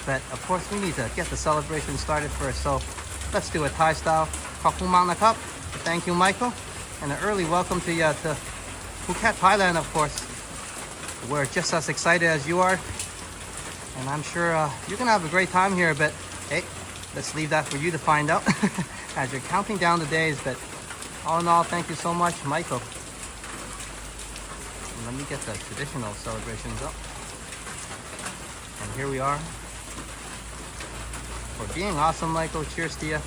S2: But of course we need to get the celebration started first. So let's do it Thai style. Khop cup. Thank you, Michael. And an early welcome to you to Phuket, Thailand, of course. We're just as excited as you are. And I'm sure you're gonna have a great time here, but hey, let's leave that for you to find out as you're counting down the days. But all in all, thank you so much, Michael. And let me get the traditional celebrations up. And here we are. For being awesome, Michael. Cheers to you.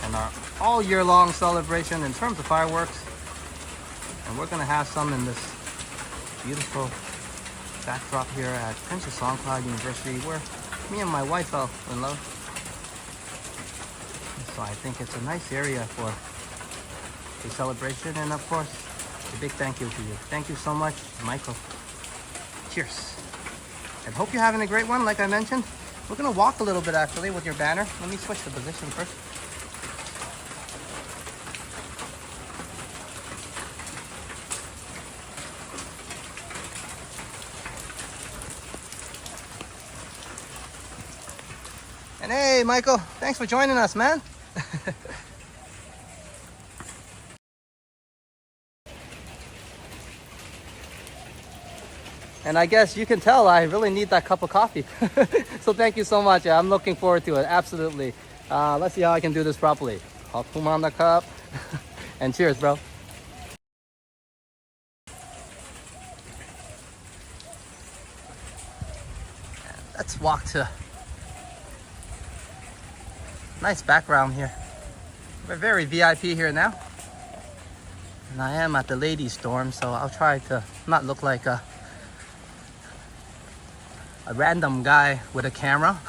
S2: and our all year long celebration in terms of fireworks. And we're gonna have some in this beautiful backdrop here at Princess Songkla University, where me and my wife fell in love. So I think it's a nice area for a celebration, and of course, a big thank you to you. Thank you so much, Michael. Cheers. And hope you're having a great one, like I mentioned. We're gonna walk a little bit actually with your banner. Let me switch the position first. And hey, Michael, thanks for joining us, man. And I guess you can tell I really need that cup of coffee. So thank you so much. I'm looking forward to it, absolutely. Let's see how I can do this properly. I'll put on the cup. And cheers, bro. Let's walk to nice background here. We're very VIP here now. And I am at the ladies' dorm, so I'll try to not look like a random guy with a camera.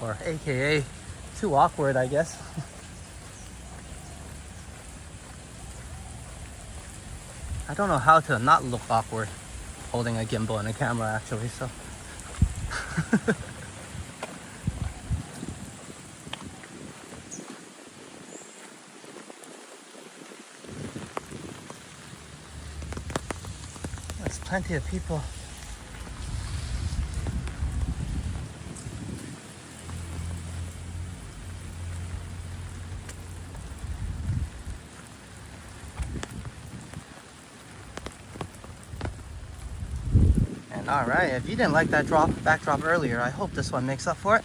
S2: Or AKA too awkward, I guess. I don't know how to not look awkward holding a gimbal and a camera actually, so. There's plenty of people. All right, if you didn't like that backdrop earlier, I hope this one makes up for it.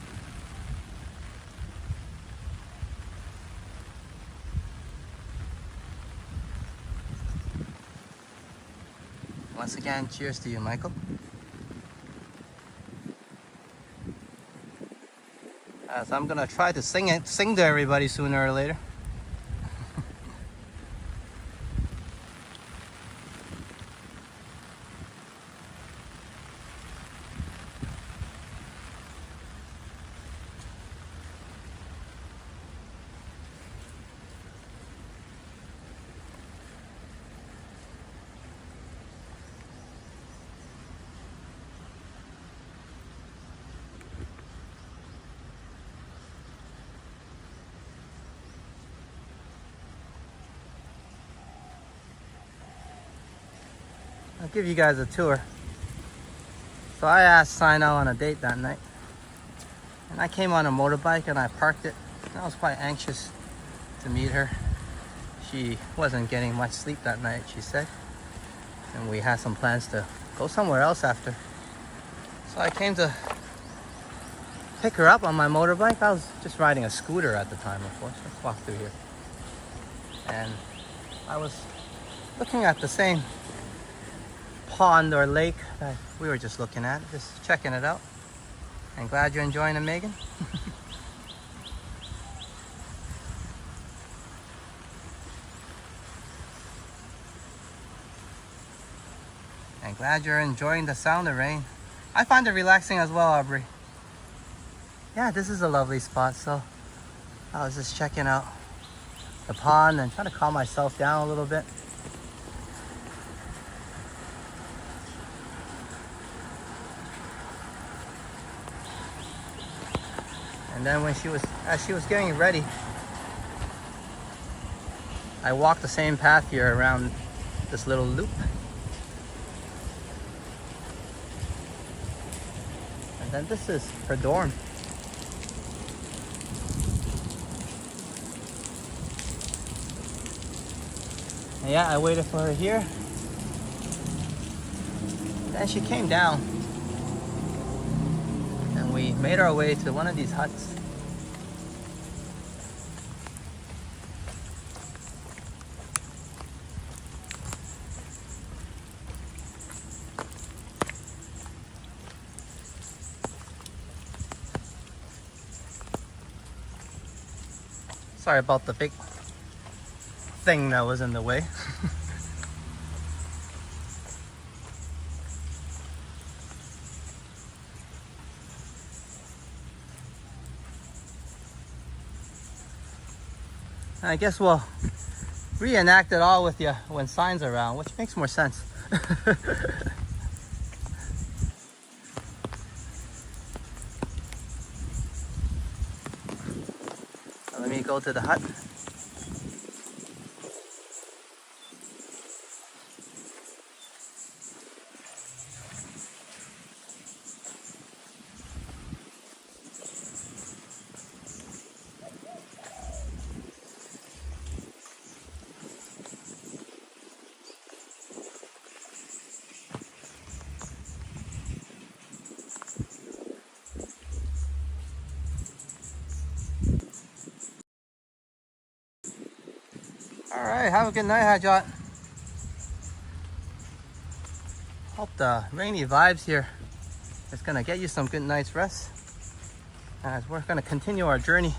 S2: Once again, cheers to you, Michael. As I'm gonna try to sing to everybody sooner or later. I'll give you guys a tour. So I asked Sina on a date that night. And I came on a motorbike and I parked it. And I was quite anxious to meet her. She wasn't getting much sleep that night, she said. And we had some plans to go somewhere else after. So I came to pick her up on my motorbike. I was just riding a scooter at the time, of course. Let's walk through here. And I was looking at the same pond or lake that we were just looking at, just checking it out. And glad you're enjoying it, Megan. And glad you're enjoying the sound of rain. I find it relaxing as well, Aubrey. Yeah, this is a lovely spot, so I was just checking out the pond and trying to calm myself down a little bit. And then when as she was getting ready, I walked the same path here around this little loop. And then this is her dorm. And yeah, I waited for her here. Then she came down. And we made our way to one of these huts. Sorry about the big thing that was in the way. I guess we'll reenact it all with you when signs are around, which makes more sense. Let me go to the hut. All right, have a good night, Hajat. Hope the rainy vibes here is gonna get you some good night's rest as we're gonna continue our journey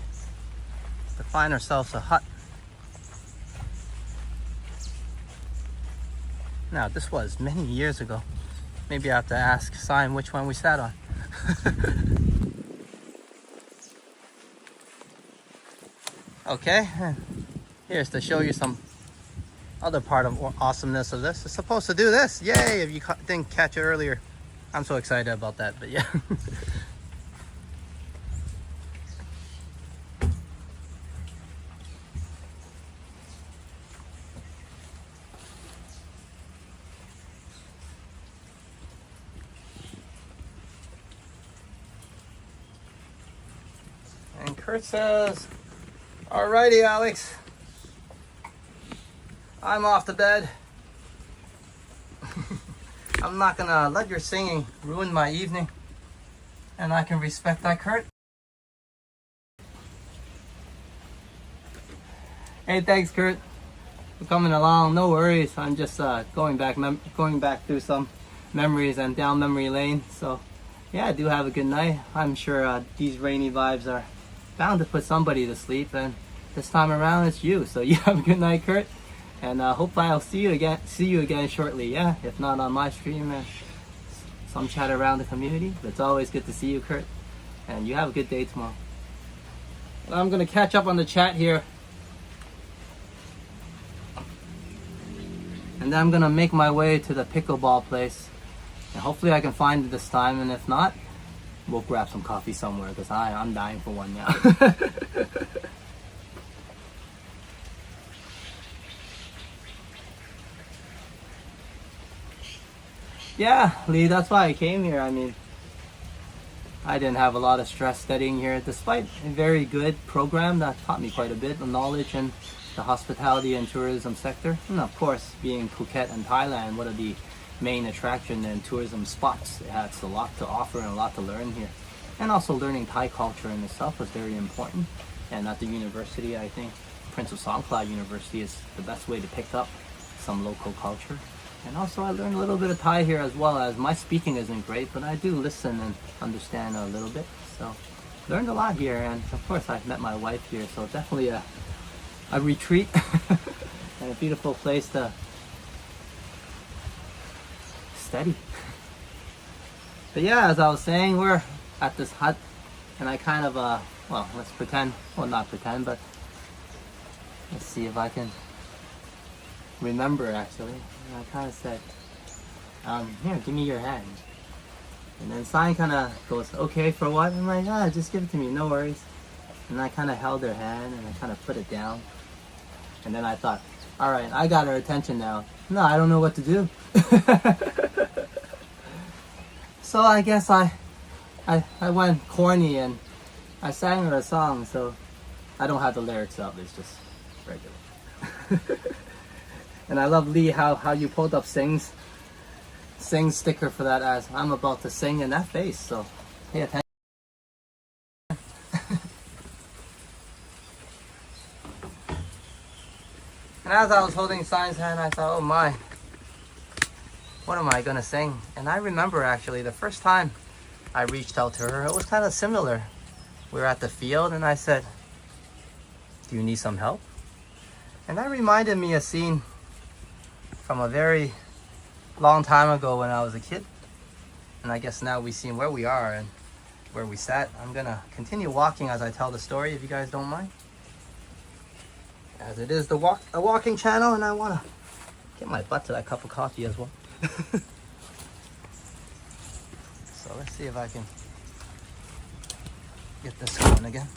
S2: to find ourselves a hut. Now, this was many years ago. Maybe I have to ask Simon which one we sat on. Okay, here's to show you some other part of awesomeness of this. It's supposed to do this. Yay, if you didn't catch it earlier. I'm so excited about that, but yeah. And Kurt says, alrighty, Alex. I'm off to bed. I'm not gonna let your singing ruin my evening. And I can respect that, Kurt. Hey, thanks, Kurt, for coming along. No worries. I'm just going back through some memories and down memory lane. So, yeah, do have a good night. I'm sure these rainy vibes are bound to put somebody to sleep, and this time around it's you. So you have a good night, Kurt, and hope I'll see you again shortly. Yeah, if not on my stream, some chat around the community. But it's always good to see you, Kurt, and you have a good day tomorrow. I'm gonna catch up on the chat here, and then I'm gonna make my way to the pickleball place, and hopefully I can find it this time, and if not, we'll grab some coffee somewhere, because I'm dying for one now. Yeah, Lee, that's why I came here. I mean, I didn't have a lot of stress studying here, despite a very good program that taught me quite a bit of knowledge in the hospitality and tourism sector. And of course, being Phuket and Thailand, one of the main attraction and tourism spots, it has a lot to offer and a lot to learn here. And also learning Thai culture in itself was very important. And at the university, I think Prince of Songkla University is the best way to pick up some local culture. And also I learned a little bit of Thai here, as well as my speaking isn't great, but I do listen and understand a little bit. So learned a lot here, and of course I've met my wife here, so definitely a retreat and a beautiful place to study. But yeah, as I was saying, we're at this hut, and I kind of well, let's pretend, well, not pretend, but let's see if I can remember actually. I kind of said, here, give me your hand. And then Sign kind of goes, okay, for what? I'm like, just give it to me, no worries. And I kind of held her hand and I kind of put it down. And then I thought, all right, I got her attention now. No, I don't know what to do. So I guess I went corny and I sang her a song. So I don't have the lyrics up, it's just regular. And I love, Lee, how you pulled up sing sticker for that, as I'm about to sing in that face, so pay attention. And as I was holding Sign's hand, I thought, oh my, what am I gonna sing? And I remember actually the first time I reached out to her, it was kind of similar. We were at the field and I said, Do you need some help? And that reminded me of a scene from a very long time ago when I was a kid. And I guess now we've seen where we are and where we sat. I'm gonna continue walking as I tell the story, if you guys don't mind. As it is a walking channel, and I wanna get my butt to that cup of coffee as well. So let's see if I can get this going again.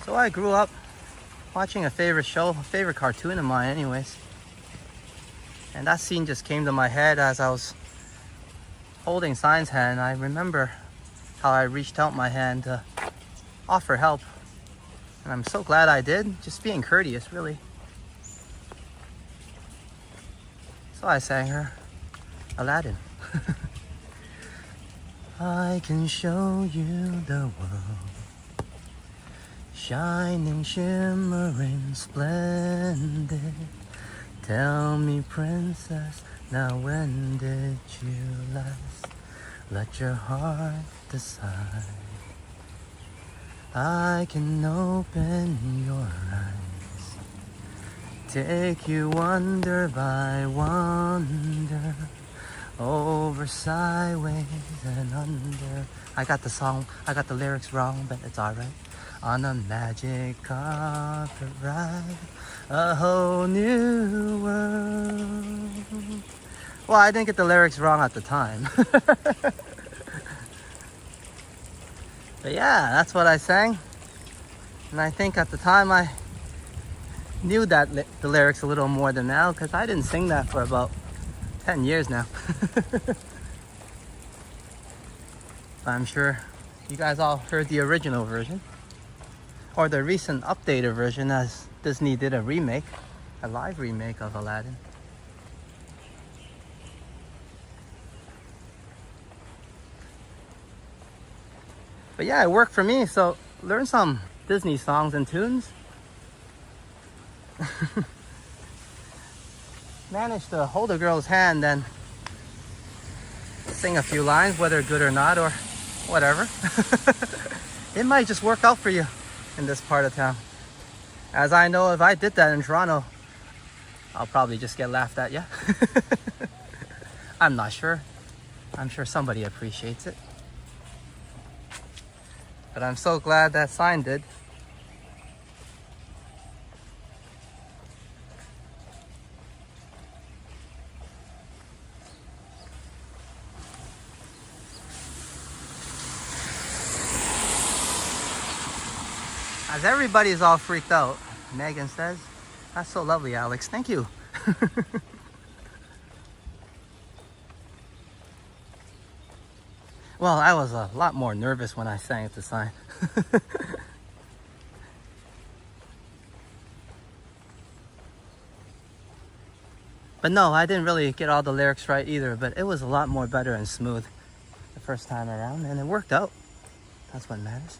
S2: So I grew up watching a favorite show, a favorite cartoon of mine anyways. And that scene just came to my head as I was holding Sign's hand. I remember how I reached out my hand to offer help. And I'm so glad I did, just being courteous, really. So I sang her Aladdin. I can show you the world, shining, shimmering, splendid. Tell me, princess, now when did you last let your heart decide? I can open your eyes, take you wonder by wonder, over, sideways, and under. I got the lyrics wrong, but it's alright. On a magic carpet ride, a whole new world. Well, I didn't get the lyrics wrong at the time. But yeah, that's what I sang. And I think at the time I knew that the lyrics a little more than now, because I didn't sing that for about 10 years now. I'm sure you guys all heard the original version, or the recent updated version, as Disney did a remake, a live remake of Aladdin. But yeah, it worked for me, so learn some Disney songs and tunes. Managed to hold a girl's hand and sing a few lines, whether good or not, or whatever. It might just work out for you in this part of town. As I know, if I did that in Toronto, I'll probably just get laughed at, yeah? I'm not sure. I'm sure somebody appreciates it. But I'm so glad that Sign did. As everybody's all freaked out, Megan says, "That's so lovely, Alex. Thank you." Well, I was a lot more nervous when I sang at the Sign. But no, I didn't really get all the lyrics right either, but it was a lot more better and smooth the first time around, and it worked out. That's what matters.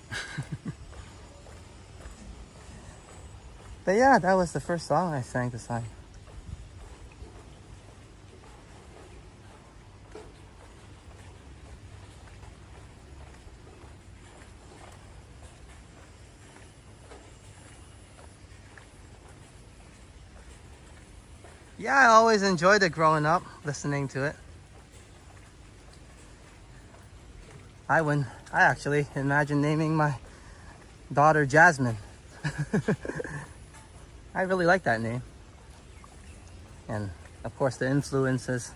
S2: But yeah, that was the first song I sang to Sign. Yeah, I always enjoyed it growing up, listening to it. I actually imagined naming my daughter Jasmine. I really like that name. And of course the influences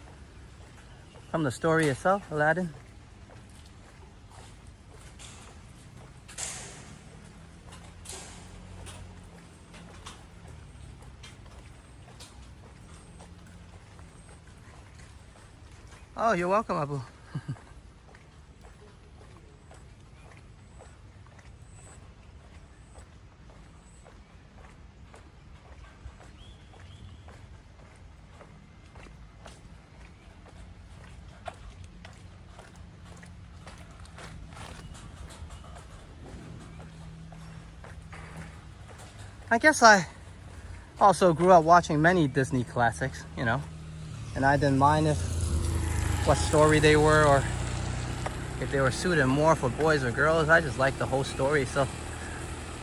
S2: from the story itself, Aladdin. Oh, you're welcome, Abu. I guess I Also grew up watching many Disney classics, you know, and I didn't mind what story they were or if they were suited more for boys or girls. I just liked the whole story. So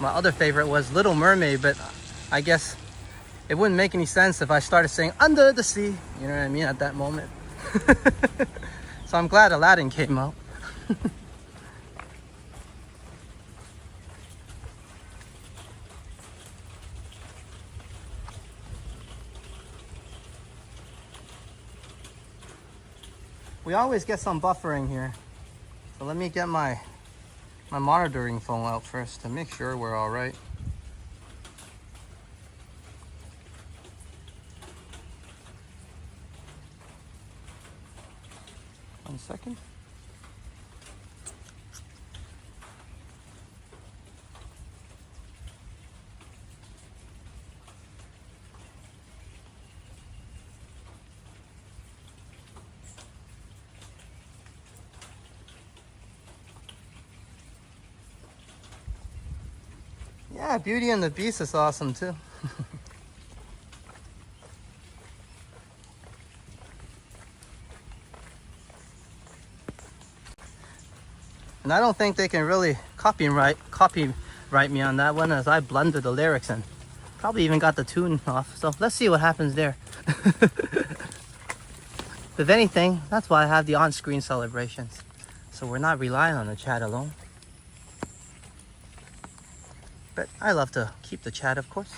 S2: my other favorite was Little Mermaid, but I guess it wouldn't make any sense if I started saying Under the Sea, you know what I mean, at that moment. So I'm glad Aladdin came out. We always get some buffering here. So let me get my monitoring phone out first to make sure we're all right. One second. Yeah, Beauty and the Beast is awesome too. And I don't think they can really copyright me on that one, as I blended the lyrics and probably even got the tune off. So let's see what happens there. If anything, that's why I have the on-screen celebrations. So we're not relying on the chat alone. But I love to keep the chat, of course.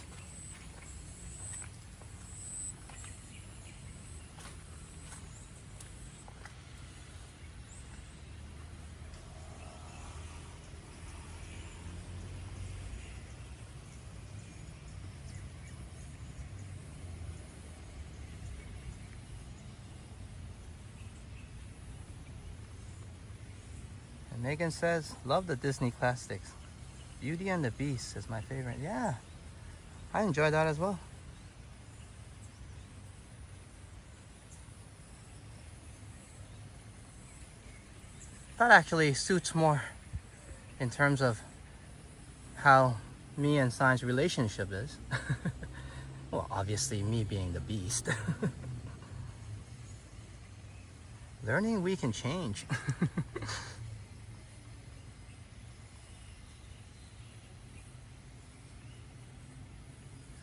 S2: And Megan says, love the Disney classics. Beauty and the Beast is my favorite. Yeah, I enjoy that as well. That actually suits more in terms of how me and Science's relationship is. Well, obviously me being the Beast. Learning we can change.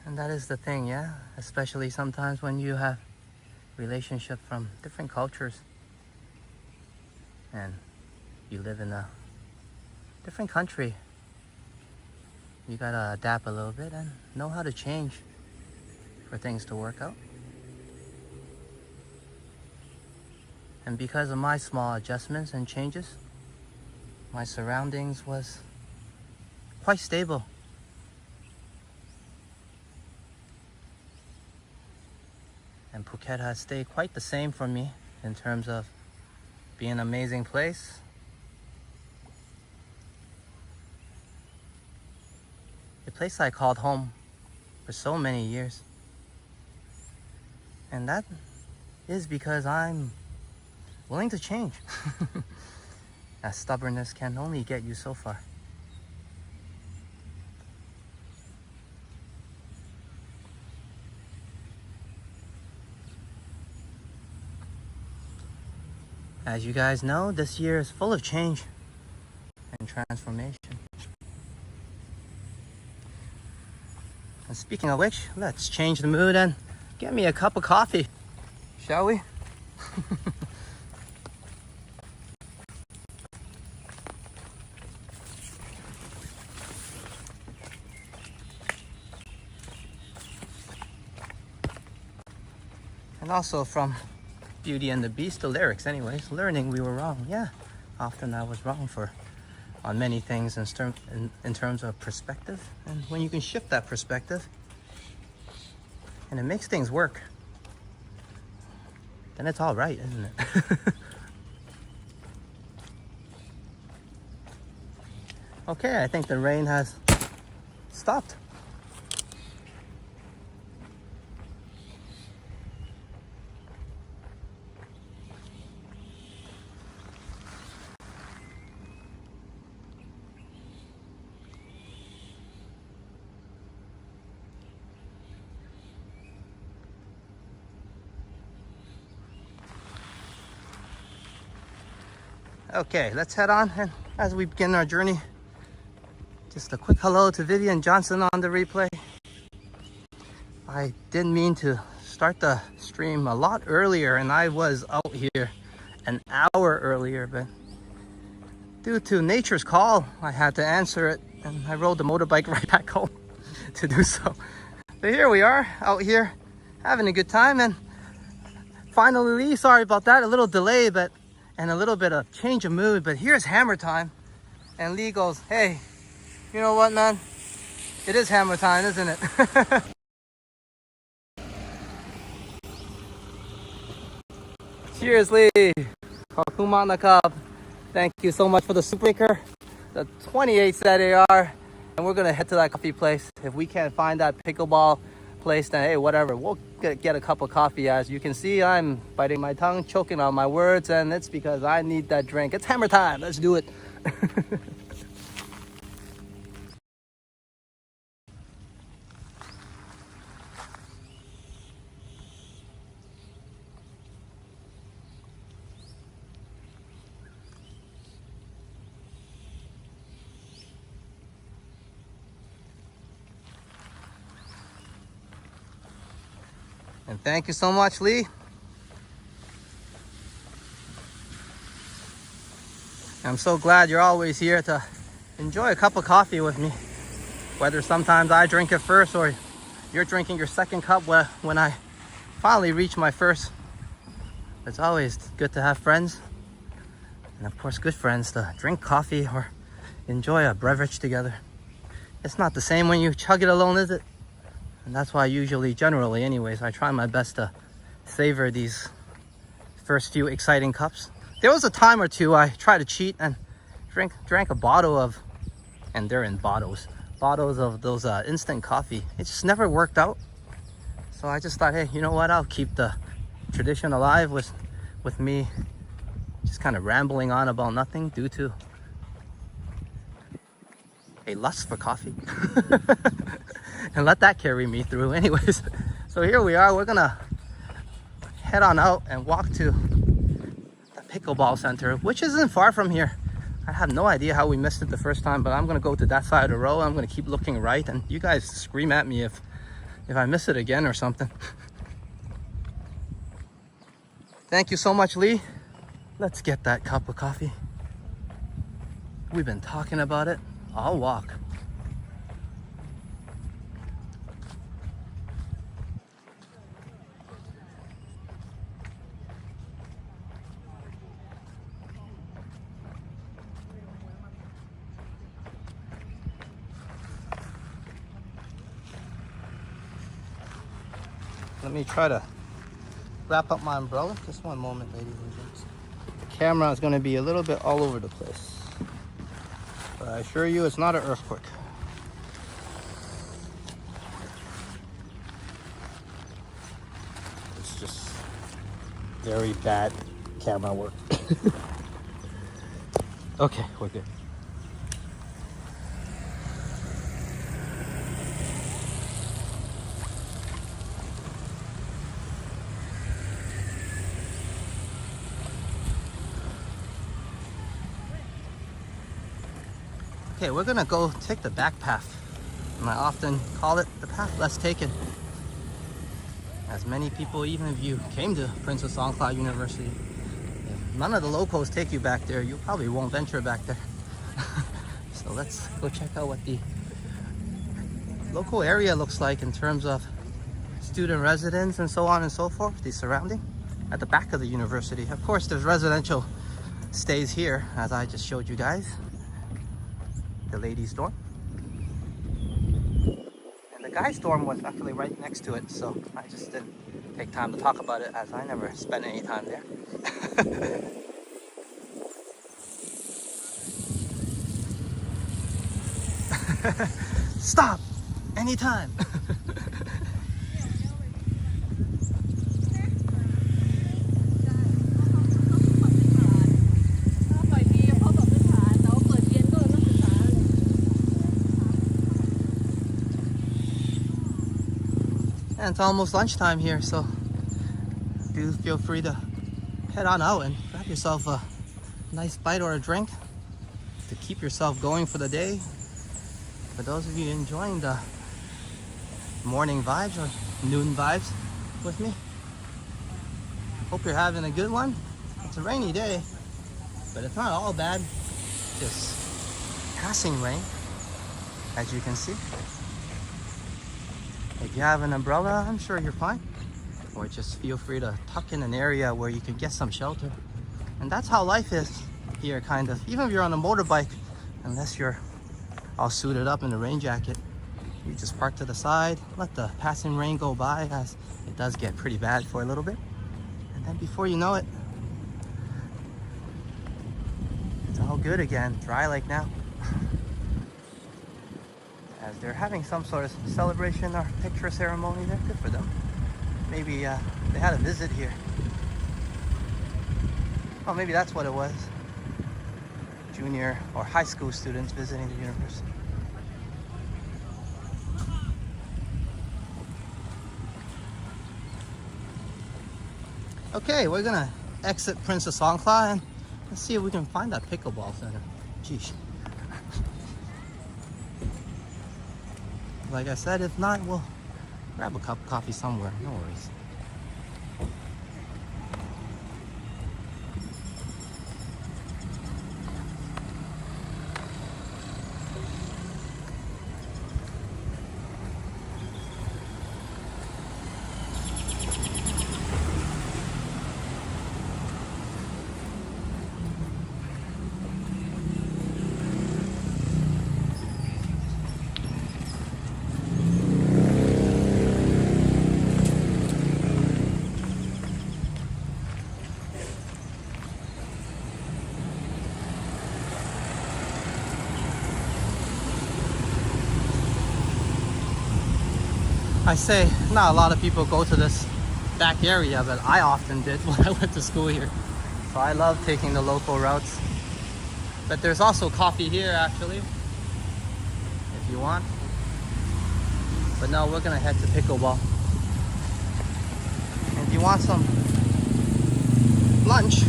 S2: And that is the thing, yeah? Especially sometimes when you have relationship from different cultures and you live in a different country. You gotta adapt a little bit and know how to change for things to work out. And because of my small adjustments and changes, my surroundings was quite stable. And Phuket has stayed quite the same for me in terms of being an amazing place. A place I called home for so many years. And that is because I'm willing to change. That stubbornness can only get you so far. As you guys know, this year is full of change and transformation. And speaking of which, let's change the mood and get me a cup of coffee, shall we? And also from Beauty and the Beast, the lyrics anyways, learning we were wrong. Yeah, often I was wrong on many things in terms of perspective. And when you can shift that perspective and it makes things work, then it's all right, isn't it? Okay, I think the rain has stopped. Okay, let's head on. And as we begin our journey, just a quick hello to Vivian Johnson on the replay. I didn't mean to start the stream a lot earlier, and I was out here an hour earlier, but due to nature's call, I had to answer it, and I rode the motorbike right back home to do so. But here we are, out here, having a good time, and finally, Lee, sorry about that, a little delay, and a little bit of change of mood, but here's hammer time. And Lee goes, hey, you know what, man? It is hammer time, isn't it? Cheers, Lee. Kakumana Cup. Thank you so much for the super breaker, the 28 set AR. And we're gonna head to that coffee place. If we can't find that pickleball place, then hey, whatever, we'll get a cup of coffee. As you can see, I'm biting my tongue, choking on my words, and it's because I need that drink. It's hammer time, let's do it. And thank you so much, Lee. I'm so glad you're always here to enjoy a cup of coffee with me. Whether sometimes I drink it first or you're drinking your second cup when I finally reach my first. It's always good to have friends. And of course, good friends to drink coffee or enjoy a beverage together. It's not the same when you chug it alone, is it? And that's why generally anyways, I try my best to savor these first few exciting cups. There was a time or two I tried to cheat and drank a bottle of, and they're in bottles of those instant coffee. It just never worked out. So I just thought, hey, you know what? I'll keep the tradition alive with me just kind of rambling on about nothing due to a lust for coffee. And let that carry me through anyways. So here we are, we're gonna head on out and walk to the pickleball center, which isn't far from here. I have no idea how we missed it the first time, but I'm gonna go to that side of the road. I'm gonna keep looking right, and you guys scream at me if I miss it again or something. Thank you so much, Lee. Let's get that cup of coffee. We've been talking about it. I'll walk. Let me try to wrap up my umbrella. Just one moment, ladies and gents. The camera is going to be a little bit all over the place. But I assure you it's not an earthquake. It's just very bad camera work. Okay, we're good. Okay, we're gonna go take the back path. And I often call it the path less taken. As many people, even if you came to Princess Songkla University, if none of the locals take you back there, you probably won't venture back there. So let's go check out what the local area looks like in terms of student residence and so on and so forth, the surrounding at the back of the university. Of course, there's residential stays here, as I just showed you guys. The ladies' dorm. And the guys' dorm was actually right next to it, so I just didn't take time to talk about it as I never spent any time there. Stop! Anytime! And it's almost lunchtime here, so do feel free to head on out and grab yourself a nice bite or a drink to keep yourself going for the day. For those of you enjoying the morning vibes or noon vibes with me, hope you're having a good one. It's a rainy day, but it's not all bad. Just passing rain, as you can see. If you have an umbrella, I'm sure you're fine. Or just feel free to tuck in an area where you can get some shelter. And that's how life is here, kind of. Even if you're on a motorbike, unless you're all suited up in a rain jacket, you just park to the side, let the passing rain go by, as it does get pretty bad for a little bit. And then before you know it, it's all good again, dry like now. As they're having some sort of celebration or picture ceremony there, good for them. Maybe they had a visit here. Oh, maybe that's what it was. Junior or high school students visiting the university. Okay, we're gonna exit Princess Songkla and let's see if we can find that pickleball center. Geesh. Like I said, if not, we'll grab a cup of coffee somewhere, no worries. I say not a lot of people go to this back area, but I often did when I went to school here. So I love taking the local routes. But there's also coffee here actually, if you want. But no, we're gonna head to pickleball. And if you want some lunch,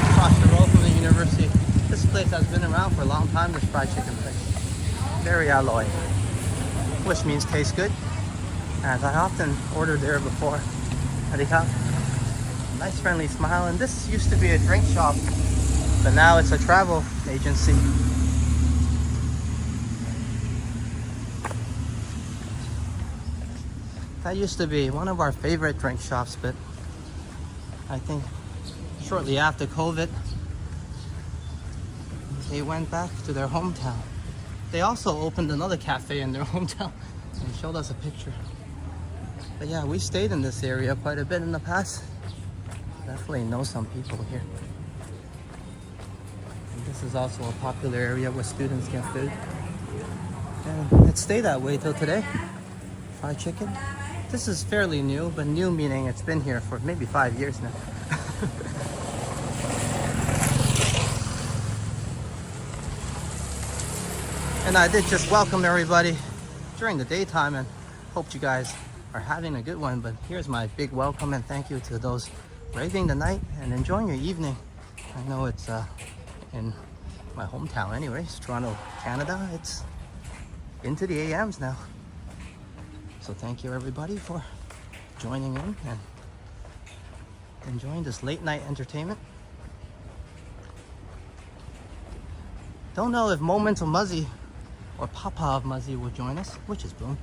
S2: across the road from the university, this place has been around for a long time, this fried chicken place. Very alloy, which means tastes good, as I often ordered there before. Nice friendly smile. And this used to be a drink shop, but now it's a travel agency. That used to be one of our favorite drink shops, but I think shortly after COVID, they went back to their hometown. They also opened another cafe in their hometown and showed us a picture. But yeah, we stayed in this area quite a bit in the past. Definitely know some people here. And this is also a popular area where students get food. And it stayed that way till today. Fried chicken. This is fairly new, but new meaning it's been here for maybe 5 years now. And I did just welcome everybody during the daytime and hoped you guys are having a good one. But here's my big welcome and thank you to those braving the night and enjoying your evening. I know it's in my hometown anyways, Toronto, Canada. It's into the AMs now. So thank you everybody for joining in and enjoying this late night entertainment. Don't know if Moment of Muzzy or Papa of Muzzy will join us, which is Boom.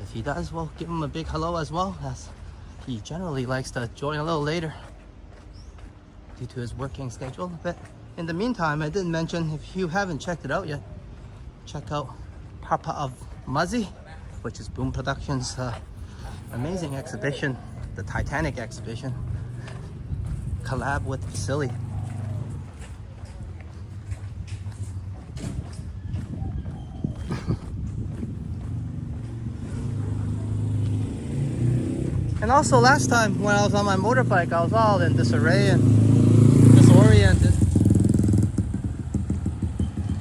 S2: If he does, we'll give him a big hello as well, as he generally likes to join a little later due to his working schedule. But in the meantime, I didn't mention, if you haven't checked it out yet, check out Papa of Muzzy, which is Boom Productions' amazing exhibition, the Titanic exhibition, collab with Vasily. And also last time when I was on my motorbike, I was all in disarray and disoriented.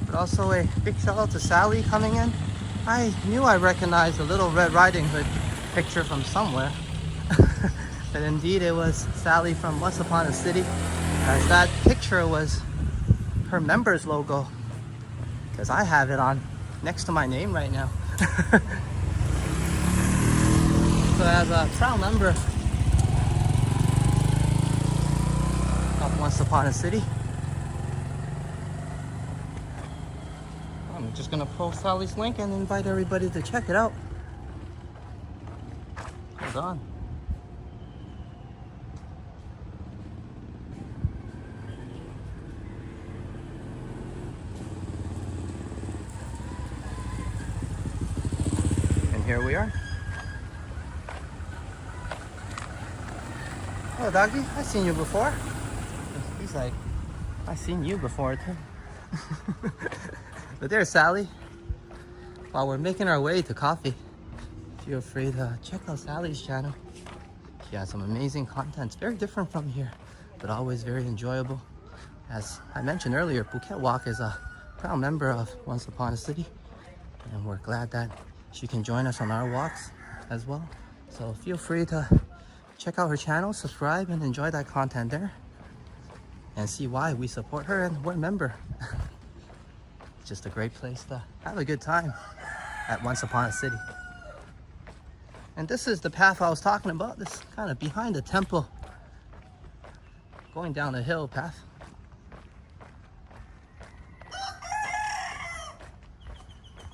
S2: But also a big shout out to Sally coming in. I knew I recognized a Little Red Riding Hood picture from somewhere. But indeed it was Sally from Once Upon a City, as that picture was her members logo, because I have it on next to my name right now. So as a proud member of Once Upon a City, I'm just gonna post Sally's link and invite everybody to check it out. Hold on. And here we are. Oh, doggy, I've seen you before. He's like, I've seen you before too. But there's Sally. While we're making our way to coffee, feel free to check out Sally's channel. She has some amazing content. It's very different from here, but always very enjoyable. As I mentioned earlier, Phuket Walk is a proud member of Once Upon a City, and we're glad that she can join us on our walks as well. So feel free to check out her channel, subscribe, and enjoy that content there, and see why we support her and we're a member. It's just a great place to have a good time at Once Upon a City. And this is the path I was talking about, this kind of behind the temple, going down the hill path.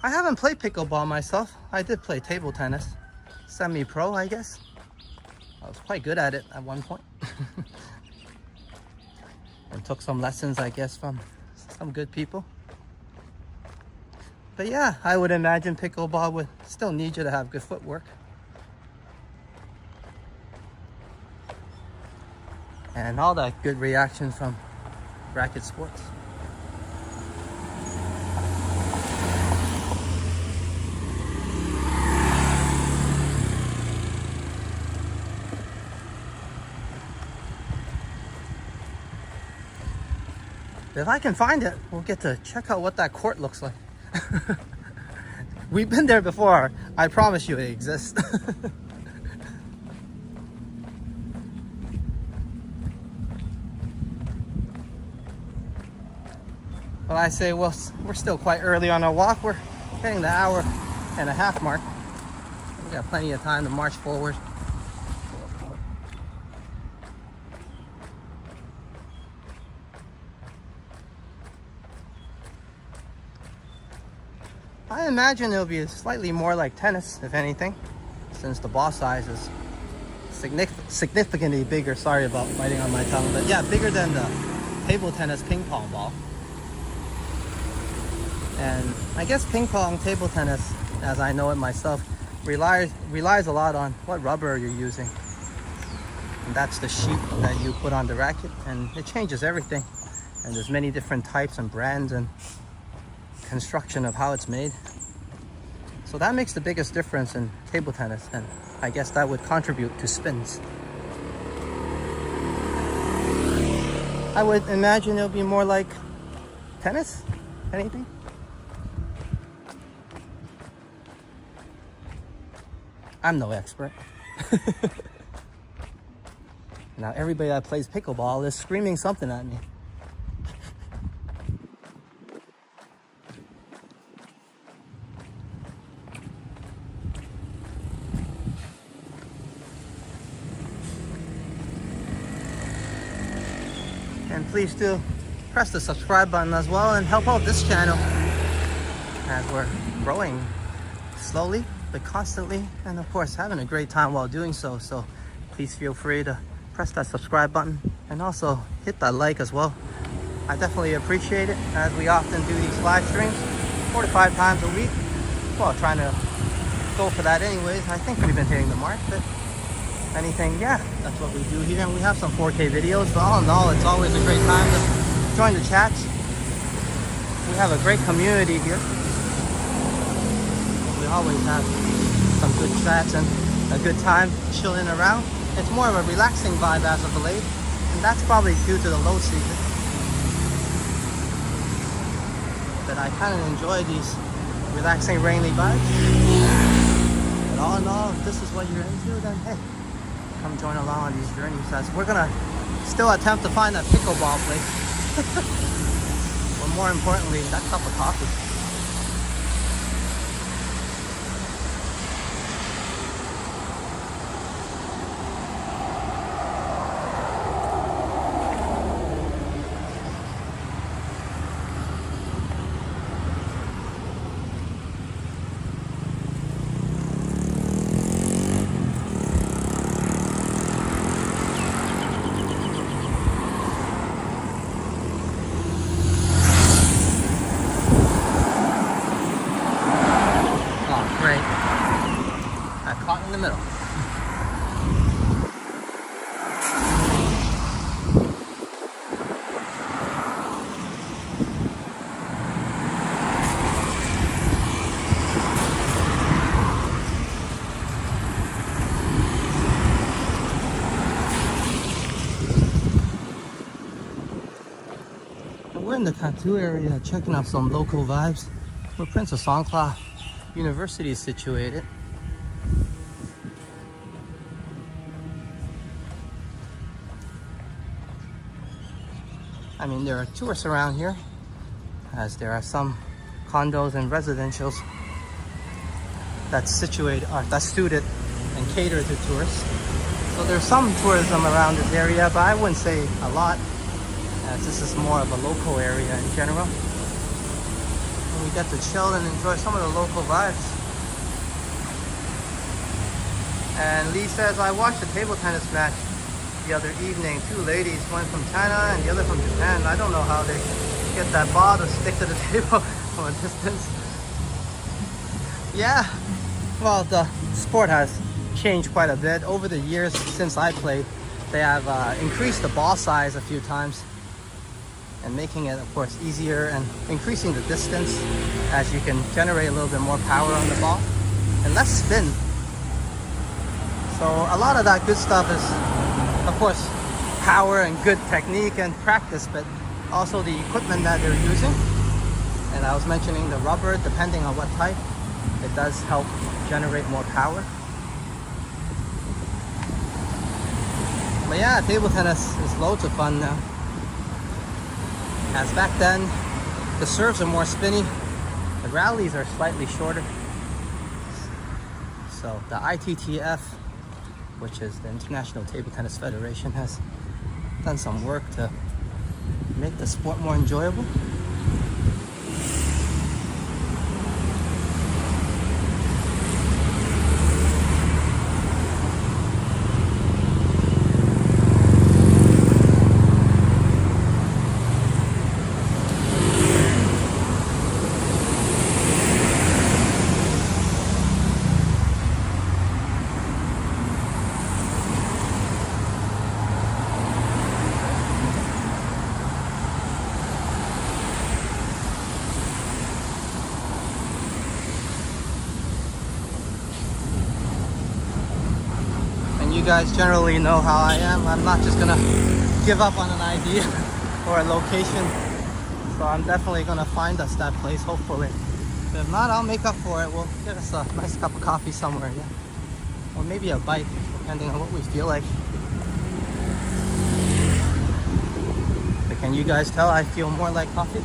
S2: I haven't played pickleball myself. I did play table tennis, semi-pro I guess. I was quite good at it at one point. And took some lessons I guess from some good people. But yeah, I would imagine pickleball would still need you to have good footwork. And all that good reaction from racket sports. If I can find it, we'll get to check out what that court looks like. We've been there before. I promise you it exists. Well, I say, well, we're still quite early on our walk. We're hitting the hour-and-a-half mark. We got plenty of time to march forward. I imagine it'll be slightly more like tennis, if anything, since the ball size is significantly bigger. Sorry about biting on my tongue, but yeah, bigger than the table tennis ping pong ball. And I guess ping pong, table tennis, as I know it myself, relies a lot on what rubber you're using. And that's the sheet that you put on the racket, and it changes everything. And there's many different types and brands and construction of how it's made. So that makes the biggest difference in table tennis, and I guess that would contribute to spins. I would imagine it'll be more like tennis, anything. I'm no expert. Now everybody that plays pickleball is screaming something at me. And please do press the subscribe button as well and help out this channel as we're growing slowly but constantly, and of course having a great time while doing so. So please feel free to press that subscribe button and also hit that like as well. I definitely appreciate it, as we often do these live streams 4 to 5 times a week. Well, trying to go for that anyways. I think we've been hitting the mark, but anything, yeah, that's what we do here. And we have some 4K videos, but all in all, it's always a great time to join the chats. We have a great community here. We always have some good chats and a good time chilling around. It's more of a relaxing vibe as of late, and that's probably due to the low season. But I kind of enjoy these relaxing rainy vibes. But all in all, if this is what you're into, then hey, come join along on these journeys as we're gonna still attempt to find that pickleball place. But more importantly, that cup of coffee. Caught in the middle. And we're in the Kathu area checking out some local vibes where Princess Songkla University is situated. I mean, there are tourists around here, as there are some condos and residentials that's suited and catered to tourists. So there's some tourism around this area, but I wouldn't say a lot, as this is more of a local area in general. And we get to chill and enjoy some of the local vibes. And Lee says, I watched a table tennis match the other evening. Two ladies, one from China and the other from Japan. I don't know how they get that ball to stick to the table from a distance. Yeah, well, the sport has changed quite a bit over the years since I played. They have increased the ball size a few times and making it, of course, easier and increasing the distance as you can generate a little bit more power on the ball and less spin. So a lot of that good stuff is, of course, power and good technique and practice, but also the equipment that they're using. And I was mentioning the rubber, depending on what type, it does help generate more power. But yeah, table tennis is loads of fun now. As back then, the serves are more spinny, the rallies are slightly shorter. So the ITTF, which is the International Table Tennis Federation, has done some work to make the sport more enjoyable. You guys generally know how I am. I'm not just gonna give up on an idea or a location. So I'm definitely gonna find us that place, hopefully. But if not, I'll make up for it. We'll get us a nice cup of coffee somewhere, yeah. Or maybe a bite, depending on what we feel like. But can you guys tell I feel more like coffee?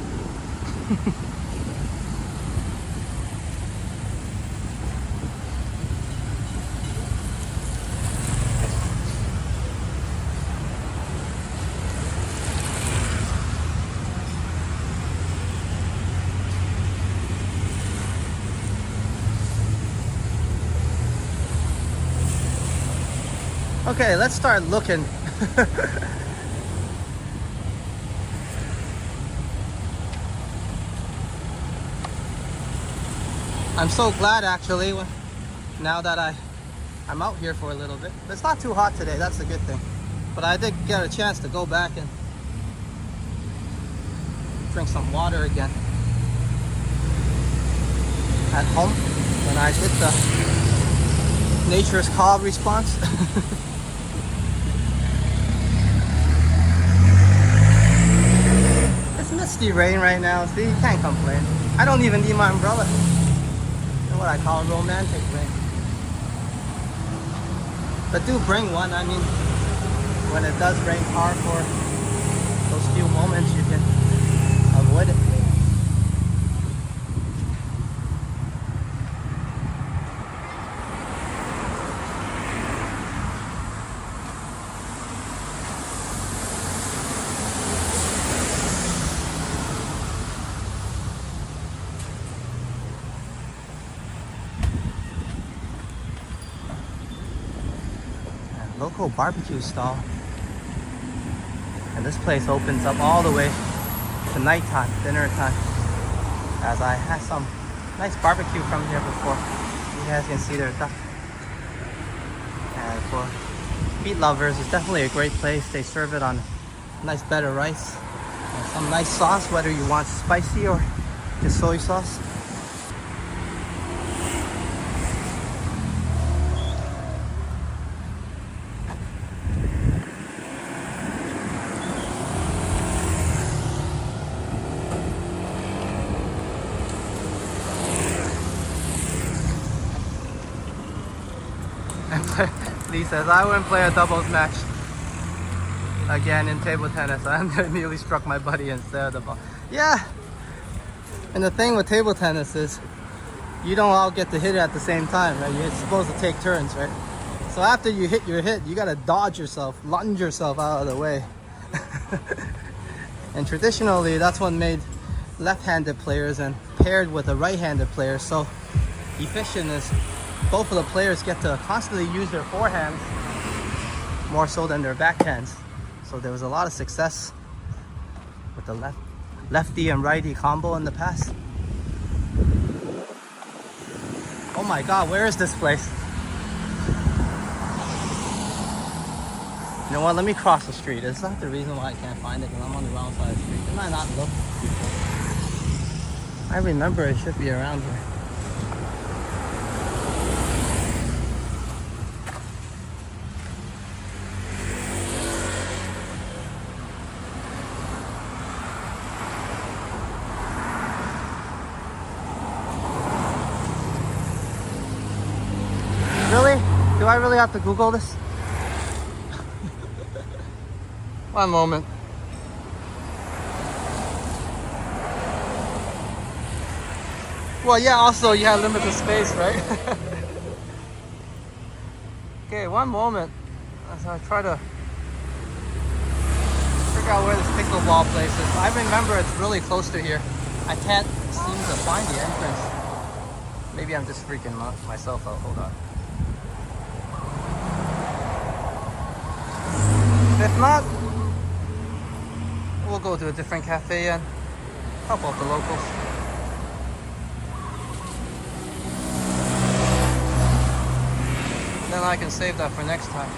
S2: Okay, let's start looking. I'm so glad actually now that I'm out here for a little bit. It's not too hot today, that's a good thing. But I did get a chance to go back and drink some water again at home when I did the nature's call response. It's misty rain right now, see, you can't complain. I don't even need my umbrella. You know what I call romantic rain. But do bring one. I mean, when it does rain hard for those few moments, you can avoid it. Local barbecue stall, and this place opens up all the way to nighttime, dinner time, as I had some nice barbecue from here before. You guys can see their duck. And for meat lovers, it's definitely a great place. They serve it on nice bed of rice and some nice sauce, whether you want spicy or just soy sauce. Lee says, I wouldn't play a doubles match again in table tennis. I immediately struck my buddy instead of the ball. Yeah, and the thing with table tennis is you don't all get to hit it at the same time, right? You're supposed to take turns, right? So after you hit your hit, you gotta dodge yourself, lunge yourself out of the way. And traditionally, that's what made left-handed players and paired with a right-handed player so efficient is both of the players get to constantly use their forehands more so than their backhands. So there was a lot of success with the lefty and righty combo in the past. Oh my God, where is this place? You know what, let me cross the street. It's not the reason why I can't find it, because I'm on the wrong side of the street. Didn't I not look before? I remember it should be around here. Really? Do I really have to Google this? One moment. Well, yeah, also you have limited space, right? Okay, one moment as I try to figure out where this pickleball place is. I remember it's really close to here. I can't seem to find the entrance. Maybe I'm just freaking myself out. Hold on. If not, we'll go to a different cafe and help out the locals. Then I can save that for next time.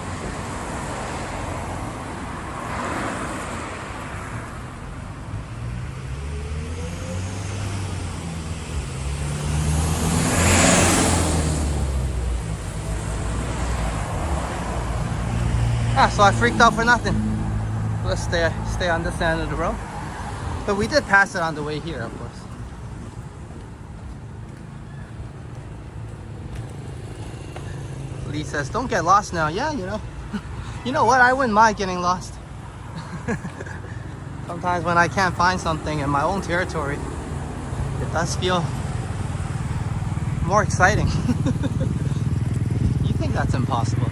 S2: So I freaked out for nothing. Let's stay on this end of the road. But we did pass it on the way here, of course. Lee says, don't get lost now. Yeah, you know. You know what? I wouldn't mind getting lost. Sometimes when I can't find something in my own territory, it does feel more exciting. You think that's impossible?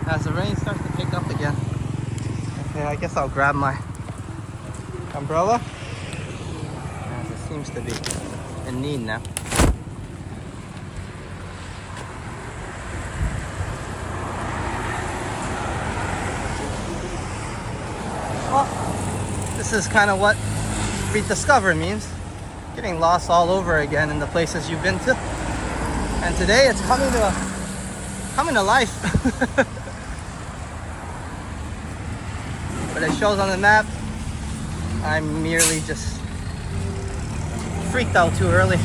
S2: As the rain starts to pick up again. Okay, I guess I'll grab my umbrella, as it seems to be in need now. Well, this is kind of what rediscover means. Getting lost all over again in the places you've been to. And today it's coming to life. But it shows on the map, I'm merely just freaked out too early.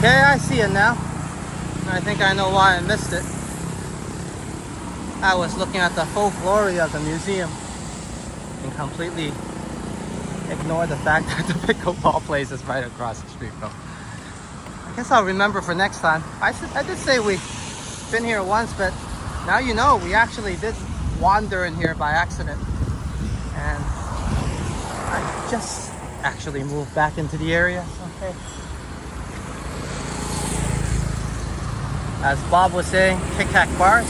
S2: Okay, I see it now. I think I know why I missed it. I was looking at the full glory of the museum and completely ignored the fact that the pickleball place is right across the street from. I guess I'll remember for next time. I did say we've been here once, but now you know we actually did wander in here by accident. And I just actually moved back into the area. Okay. As Bob was saying, Kit Kat bars.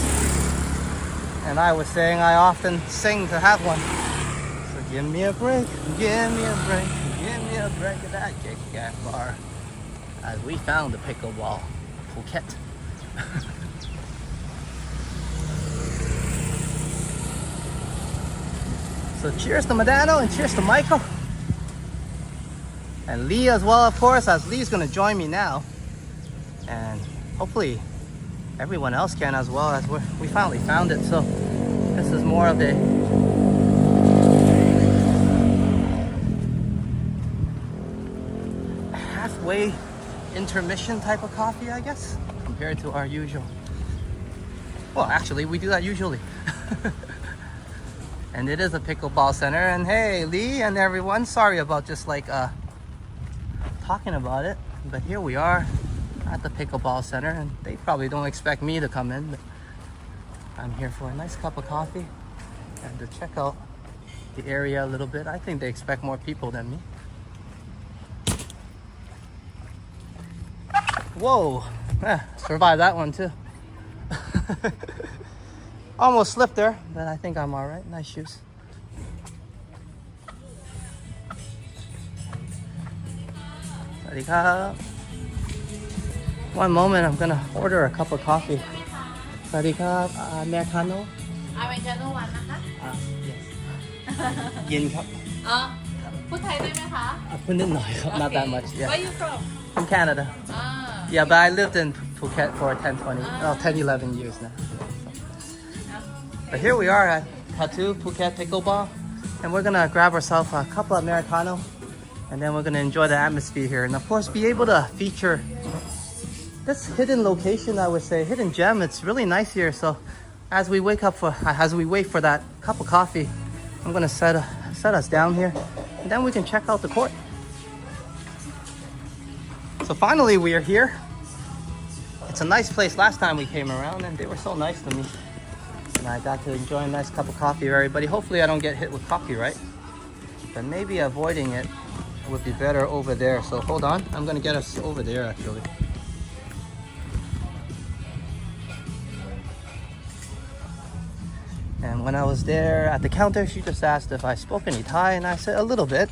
S2: And I was saying I often sing to have one. So give me a break, give me a break, give me a break of that Kit Kat bar. As we found the pickleball Phuket. So cheers to Madano and cheers to Michael. And Lee as well, of course, as Lee's gonna join me now. And hopefully everyone else can as well, as we finally found it. So this is more of a halfway intermission type of coffee, I guess, compared to our usual. Well, actually, we do that usually. And it is a pickleball center. And hey, Lee and everyone, sorry about just like talking about it, but here we are at the pickleball center, and they probably don't expect me to come in, but I'm here for a nice cup of coffee and to check out the area a little bit. I think they expect more people than me. Whoa, survived that one too. Almost slipped there, but I think I'm all right. Nice shoes. One moment, I'm gonna order a cup of coffee. Americano?
S3: Americano 1นะคะ
S2: Yes. เย็นครับ
S3: พูดไทยได้ไหมคะ
S2: พูดนิดหน่อยครับ not that much. Yeah.
S3: Where you from
S2: From Canada. Yeah, but I lived in Phuket for 10, 11 years now. But here we are at Kathu Phuket Pickleball, and we're gonna grab ourselves a couple of Americano, and then we're gonna enjoy the atmosphere here, and of course be able to feature this hidden location, I would say, hidden gem. It's really nice here. So as we wait for that cup of coffee, I'm gonna set us down here, and then we can check out the court. So finally we are here. It's a nice place. Last time we came around and they were so nice to me, and I got to enjoy a nice cup of coffee with everybody. Hopefully I don't get hit with copyright, but maybe avoiding it would be better over there. So hold on, I'm gonna get us over there actually. And when I was there at the counter, she just asked if I spoke any Thai, and I said a little bit.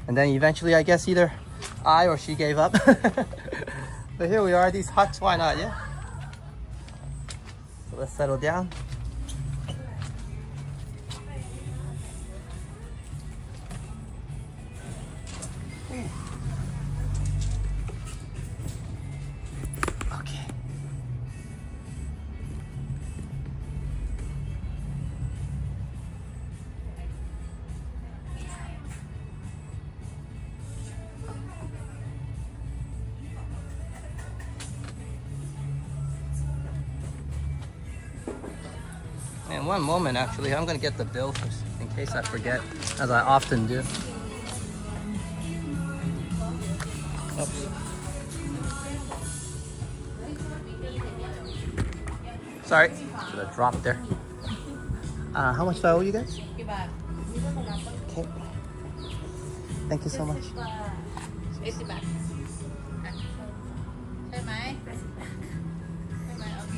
S2: And then eventually, I guess either I or she gave up. But here we are, these huts, why not, yeah? So let's settle down. Okay. And one moment, actually, I'm gonna get the bill first, in case I forget, as I often do. Oops. Sorry, should have dropped there. How much do I owe you guys?
S3: กี่บาท
S2: Okay. Thank you so much.
S3: 80 บาทอ่ะใช่ไหมใช่ไหมโอเค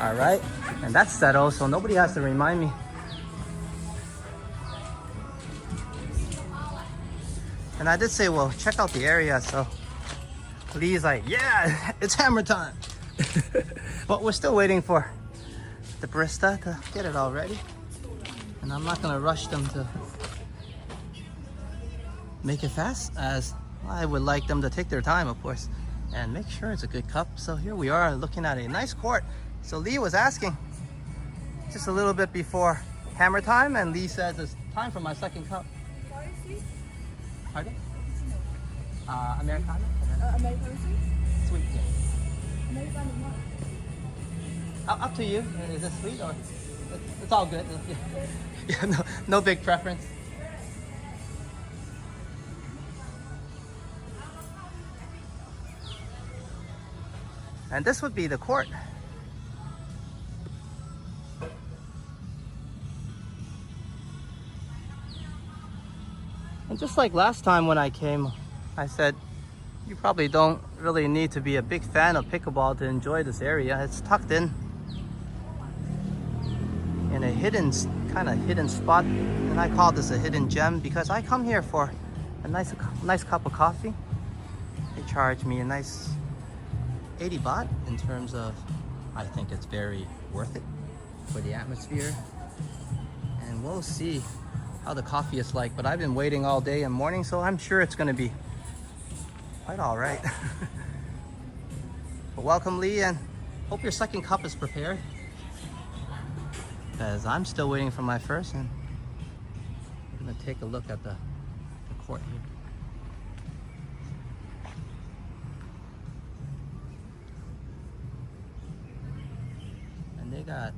S2: All right, and that's settled, so nobody has to remind me. And I did say, well, check out the area. So Lee's like, yeah, it's hammer time. But we're still waiting for the barista to get it all ready, and I'm not gonna rush them to make it fast, as I would like them to take their time, of course, and make sure it's a good cup. So here we are looking at a nice court. So Lee was asking just a little bit before hammer time, and Lee says it's time for my second cup. Pardon? Americano?
S4: American
S2: Sweet, yeah.
S4: American
S2: Up to you. Is it sweet or? It's all good. Yeah, no big preference. And this would be the court. And just like last time when I came, I said, you probably don't really need to be a big fan of pickleball to enjoy this area. It's tucked in a kind of hidden spot. And I call this a hidden gem because I come here for a nice cup of coffee. They charge me a nice 80 baht in terms of, I think it's very worth it for the atmosphere. And we'll see how the coffee is like, but I've been waiting all day and morning, so I'm sure it's gonna be quite all right. But welcome, Lee, and hope your second cup is prepared, because I'm still waiting for my first, and we're gonna take a look at the court here. And they got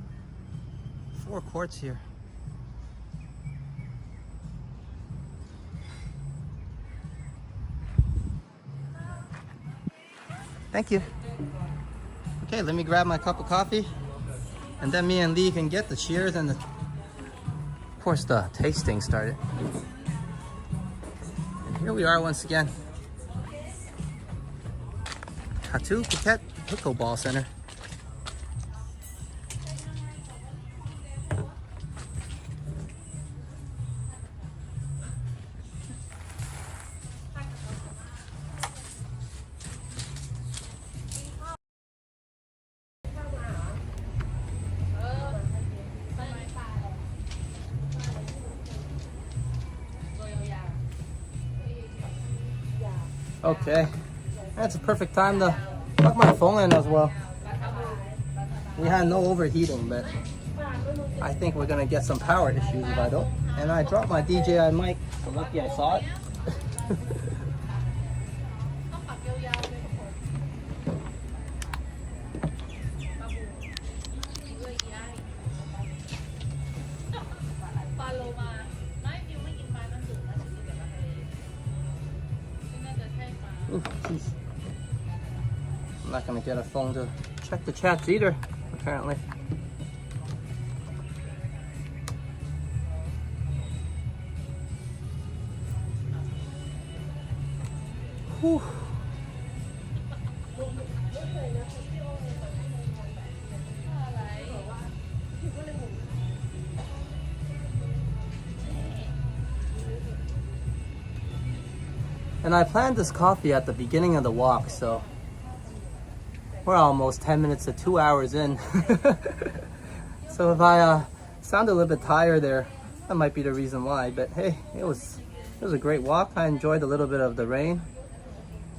S2: 4 courts here. Thank you. Okay, let me grab my cup of coffee, and then me and Lee can get the cheers and of course the tasting started. And here we are once again. Kathu Phuket Pickleball Center. Okay, that's a perfect time to plug my phone in as well. We had no overheating, but I think we're gonna get some power issues if I don't. And I dropped my DJI mic, so lucky I saw it. Ooh, geez. I'm not gonna get a phone to check the chats either, apparently. Whew. And I planned this coffee at the beginning of the walk, so we're almost 10 minutes to 2 hours in. So if I sound a little bit tired there, that might be the reason why. But hey, it was a great walk. I enjoyed a little bit of the rain,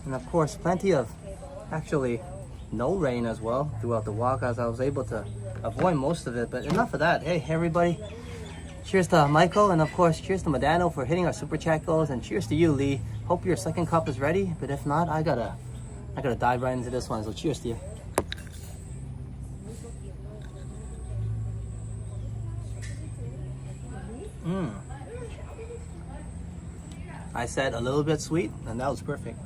S2: and of course plenty of actually no rain as well throughout the walk, as I was able to avoid most of it. But enough of that. Hey everybody, cheers to Michael, and of course cheers to Madano for hitting our super chat goals, and cheers to you, Lee. Hope your second cup is ready, but if not, I gotta dive right into this one, so cheers to you. I said a little bit sweet, and that was perfect.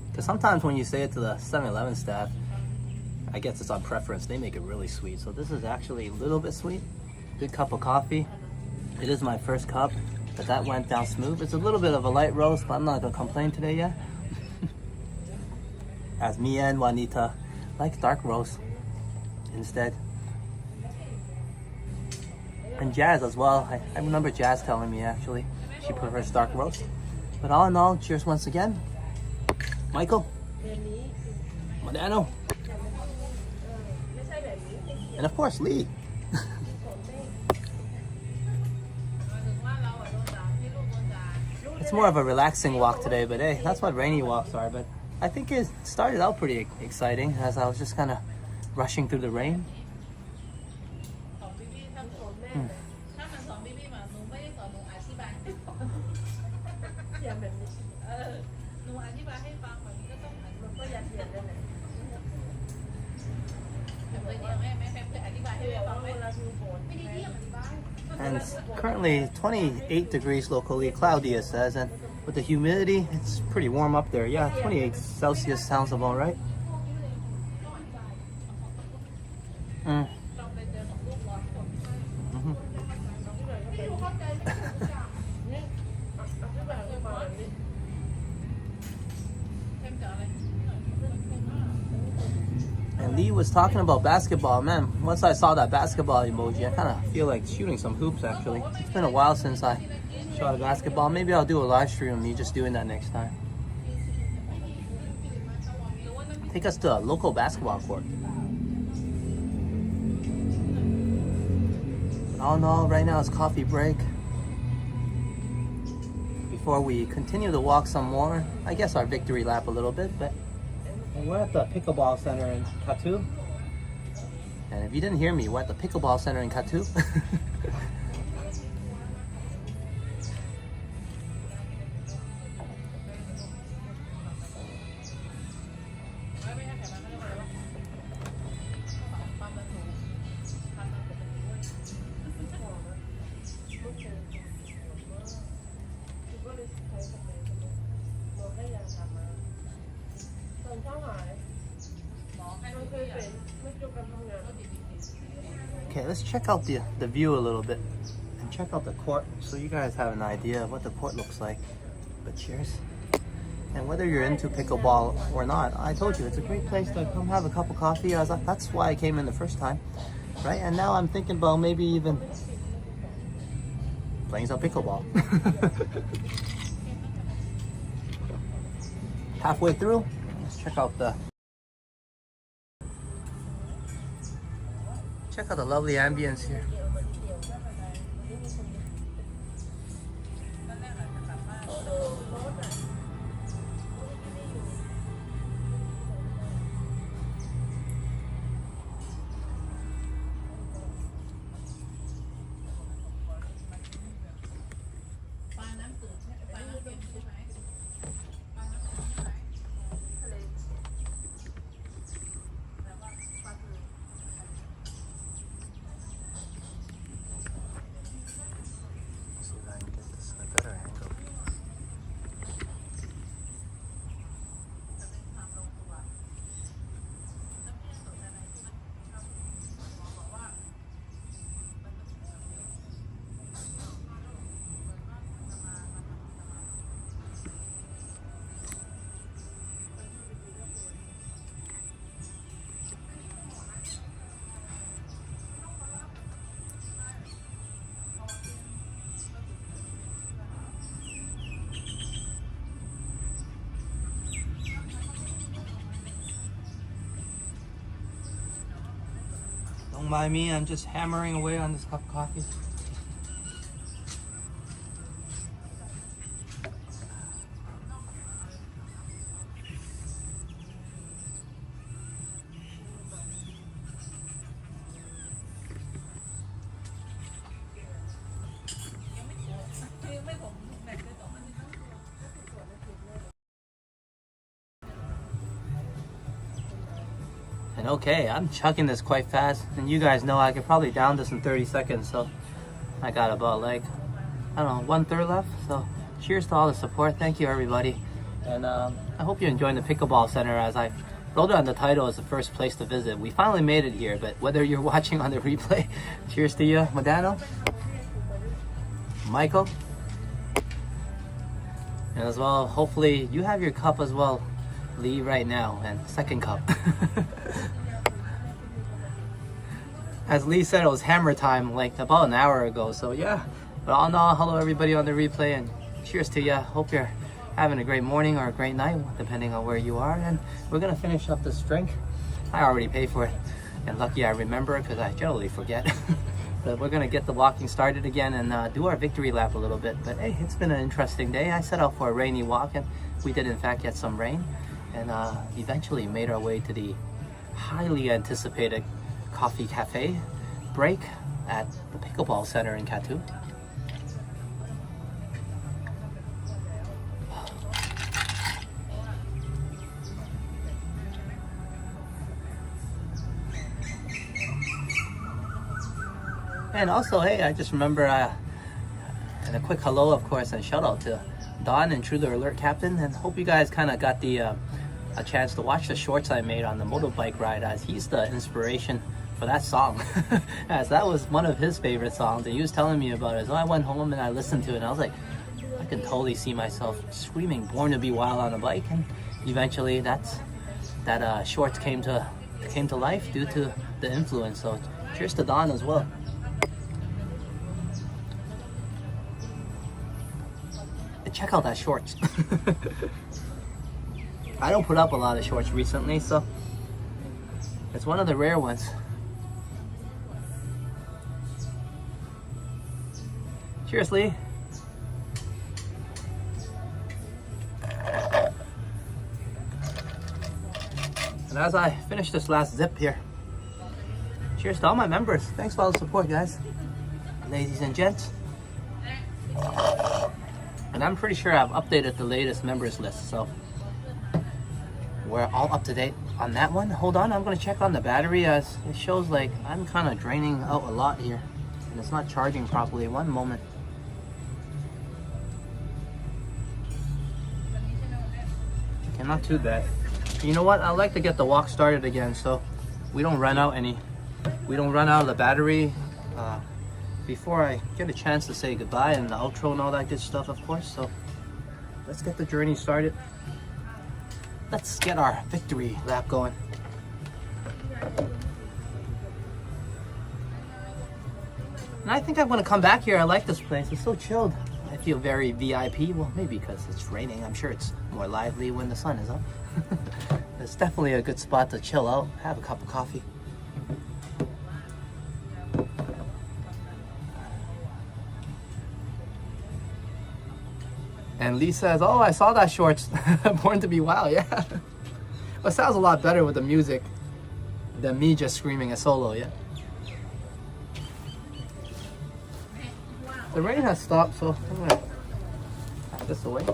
S2: Because sometimes when you say it to the 7-Eleven staff, I guess it's on preference, they make it really sweet. So this is actually a little bit sweet. Good cup of coffee. It is my first cup, but that went down smooth. It's a little bit of a light roast, but I'm not gonna complain today yet. As me and Juanita like dark roast instead. And Jazz as well. I remember Jazz telling me actually she prefers dark roast. But all in all, cheers once again. Michael, Madano, and of course Lee. It's more of a relaxing walk today, but hey, that's what rainy walks are. But I think it started out pretty exciting as I was just kind of rushing through the rain.
S3: นูอธิบายให้ฟังแบบนี้ก็ต้องอธิบาย
S4: ก็อย่าเถียงกันเลย
S3: แบบเลยเนี่ยแม่เคยอธิบายให้แม่ฟังไหม
S4: เวลาดูโหด
S3: ไม่ได้เที่ยงอธิบาย
S2: And it's currently 28 degrees locally, cloudy it says, and with the humidity, it's pretty warm up there. Yeah, 28 Celsius sounds about right. Mm. Mhm.
S3: เข้มจ๋าเลย
S2: And Lee was talking about basketball. Man, once I saw that basketball emoji, I kind of feel like shooting some hoops actually. It's been a while since I shot a basketball. Maybe I'll do a live stream of me just doing that next time. Take us to a local basketball court. But all in all, right now it's coffee break. Before we continue to walk some more, I guess our victory lap a little bit, but we're at the Pickleball Center in Kathu. And if you didn't hear me, we're at the Pickleball Center in Kathu. Okay, let's check out the view a little bit and check out the court so you guys have an idea of what the court looks like. But cheers. And whether you're into pickleball or not, I told you it's a great place to come have a cup of coffee. I was like, that's why I came in the first time, right? And now I'm thinking about maybe even playing some pickleball. Halfway through, let's check out the lovely ambience here. Don't mind me, I'm just hammering away on this cup of coffee. And okay, I'm chugging this quite fast, and you guys know I could probably down this in 30 seconds, so I got about like, I don't know, 1/3 left. So cheers to all the support. Thank you, everybody. And I hope you're enjoying the Pickleball Center. As I wrote it on the title as the first place to visit. We finally made it here, but whether you're watching on the replay, cheers to you, Modano, Michael, and as well, hopefully you have your cup as well, Lee, right now, and second cup. As Lee said, it was hammer time like about an hour ago, so yeah. But all in all, hello everybody on the replay, and cheers to ya. Hope you're having a great morning or a great night, depending on where you are. And we're gonna finish up this drink. I already paid for it, and lucky I remember it because I generally forget. But we're gonna get the walking started again and do our victory lap a little bit. But hey, it's been an interesting day. I set out for a rainy walk, and we did in fact get some rain, and eventually made our way to the highly anticipated coffee cafe break at the Pickleball Center in Kathu. And also, hey, I just remember, and a quick hello, of course, and shout out to Don and True Alert Captain, and hope you guys kind of got the a chance to watch the shorts I made on the motorbike ride, as he's the inspiration for that song. As that was one of his favorite songs, and he was telling me about it. So I went home and I listened to it, and I was like, I can totally see myself screaming "Born to Be Wild" on a bike. And eventually that shorts came to life due to the influence. So cheers to Don as well. And check out that shorts. I don't put up a lot of shorts recently, so it's one of the rare ones. Cheers, Lee. And as I finish this last zip here, cheers to all my members. Thanks for all the support, guys. Ladies and gents. And I'm pretty sure I've updated the latest members list, so we're all up to date on that one. Hold on, I'm gonna check on the battery, as it shows like I'm kind of draining out a lot here and it's not charging properly. One moment. Okay, not too bad. You know what? I like to get the walk started again, so we don't run out of the battery before I get a chance to say goodbye and the outro and all that good stuff, of course. So let's get the journey started. Let's get our victory lap going. And I think I'm gonna come back here. I like this place. It's so chilled. I feel very VIP. Well, maybe because it's raining. I'm sure it's more lively when the sun is up. It's definitely a good spot to chill out, have a cup of coffee. And Lee says, oh, I saw that shorts. Born to Be Wild, yeah. But it sounds a lot better with the music than me just screaming a solo, yeah. The rain has stopped, so I'm gonna pack this away.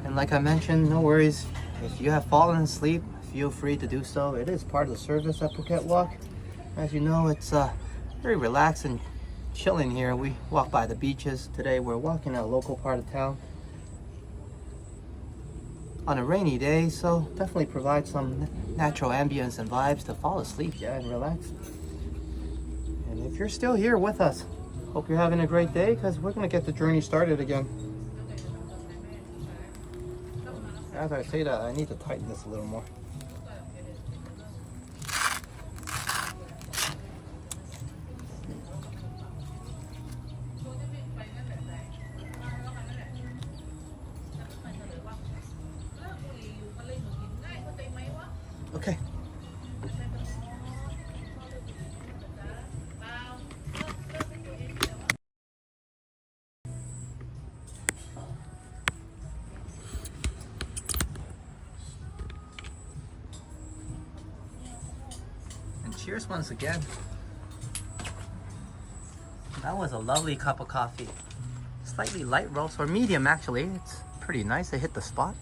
S2: And like I mentioned, no worries. If you have fallen asleep, feel free to do so. It is part of the service at Phuket Walk. As you know, it's very relaxed and chilling here. We walk by the beaches. Today we're walking a local part of town on a rainy day, so definitely provide some natural ambience and vibes to fall asleep, yeah, and relax. And if you're still here with us, hope you're having a great day, because we're gonna get the journey started again. As I say that, I need to tighten this a little more. Okay. Cheers once again. That was a lovely cup of coffee. Slightly light roast, or medium actually. It's pretty nice. I hit the spot.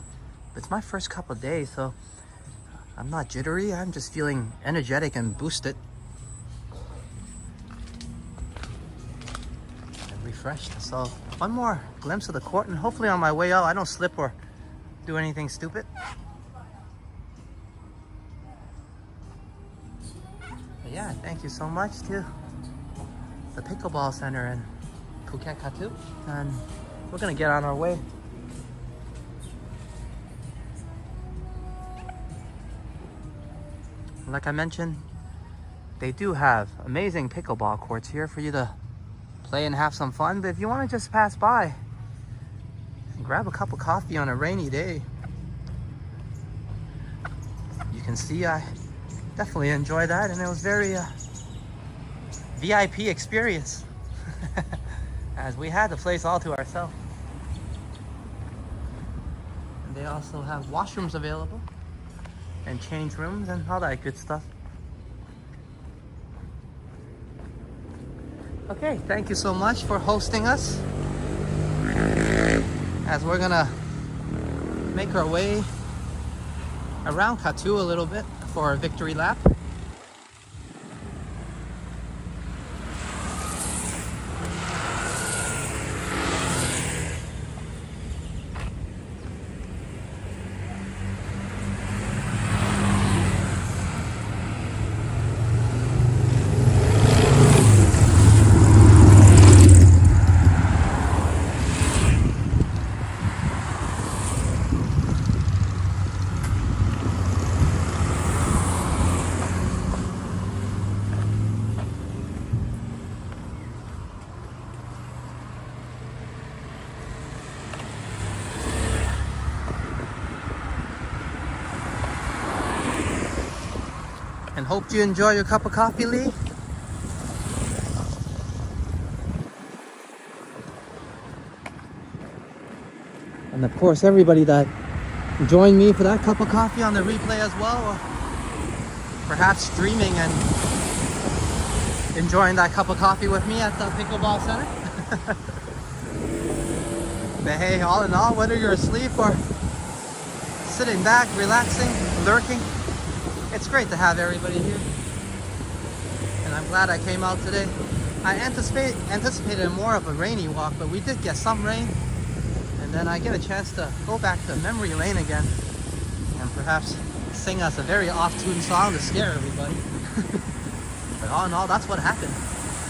S2: It's my first cup of day, so I'm not jittery. I'm just feeling energetic and boosted. And refreshed. So one more glimpse of the court, and hopefully on my way out I don't slip or do anything stupid. Yeah, thank you so much to the Pickleball Center in Phuket Kathu, and we're gonna get on our way. Like I mentioned, they do have amazing pickleball courts here for you to play and have some fun, but if you want to just pass by and grab a cup of coffee on a rainy day, you can see I definitely enjoy that, and it was very VIP experience as we had the place all to ourselves. they also have washrooms available and change rooms and all that good stuff. Okay, thank you so much for hosting us as we're gonna make our way around Kathu a little bit for a victory lap. And hope you enjoy your cup of coffee, Lee. And of course, everybody that joined me for that cup of coffee on the replay as well, or perhaps streaming and enjoying that cup of coffee with me at the Pickleball Center. But hey, all in all, whether you're asleep or sitting back, relaxing, lurking, it's great to have everybody here. And I'm glad I came out today. I anticipated more of a rainy walk, but we did get some rain. And then I get a chance to go back to memory lane again and perhaps sing us a very off-tune song to scare everybody. But all in all, that's what happened.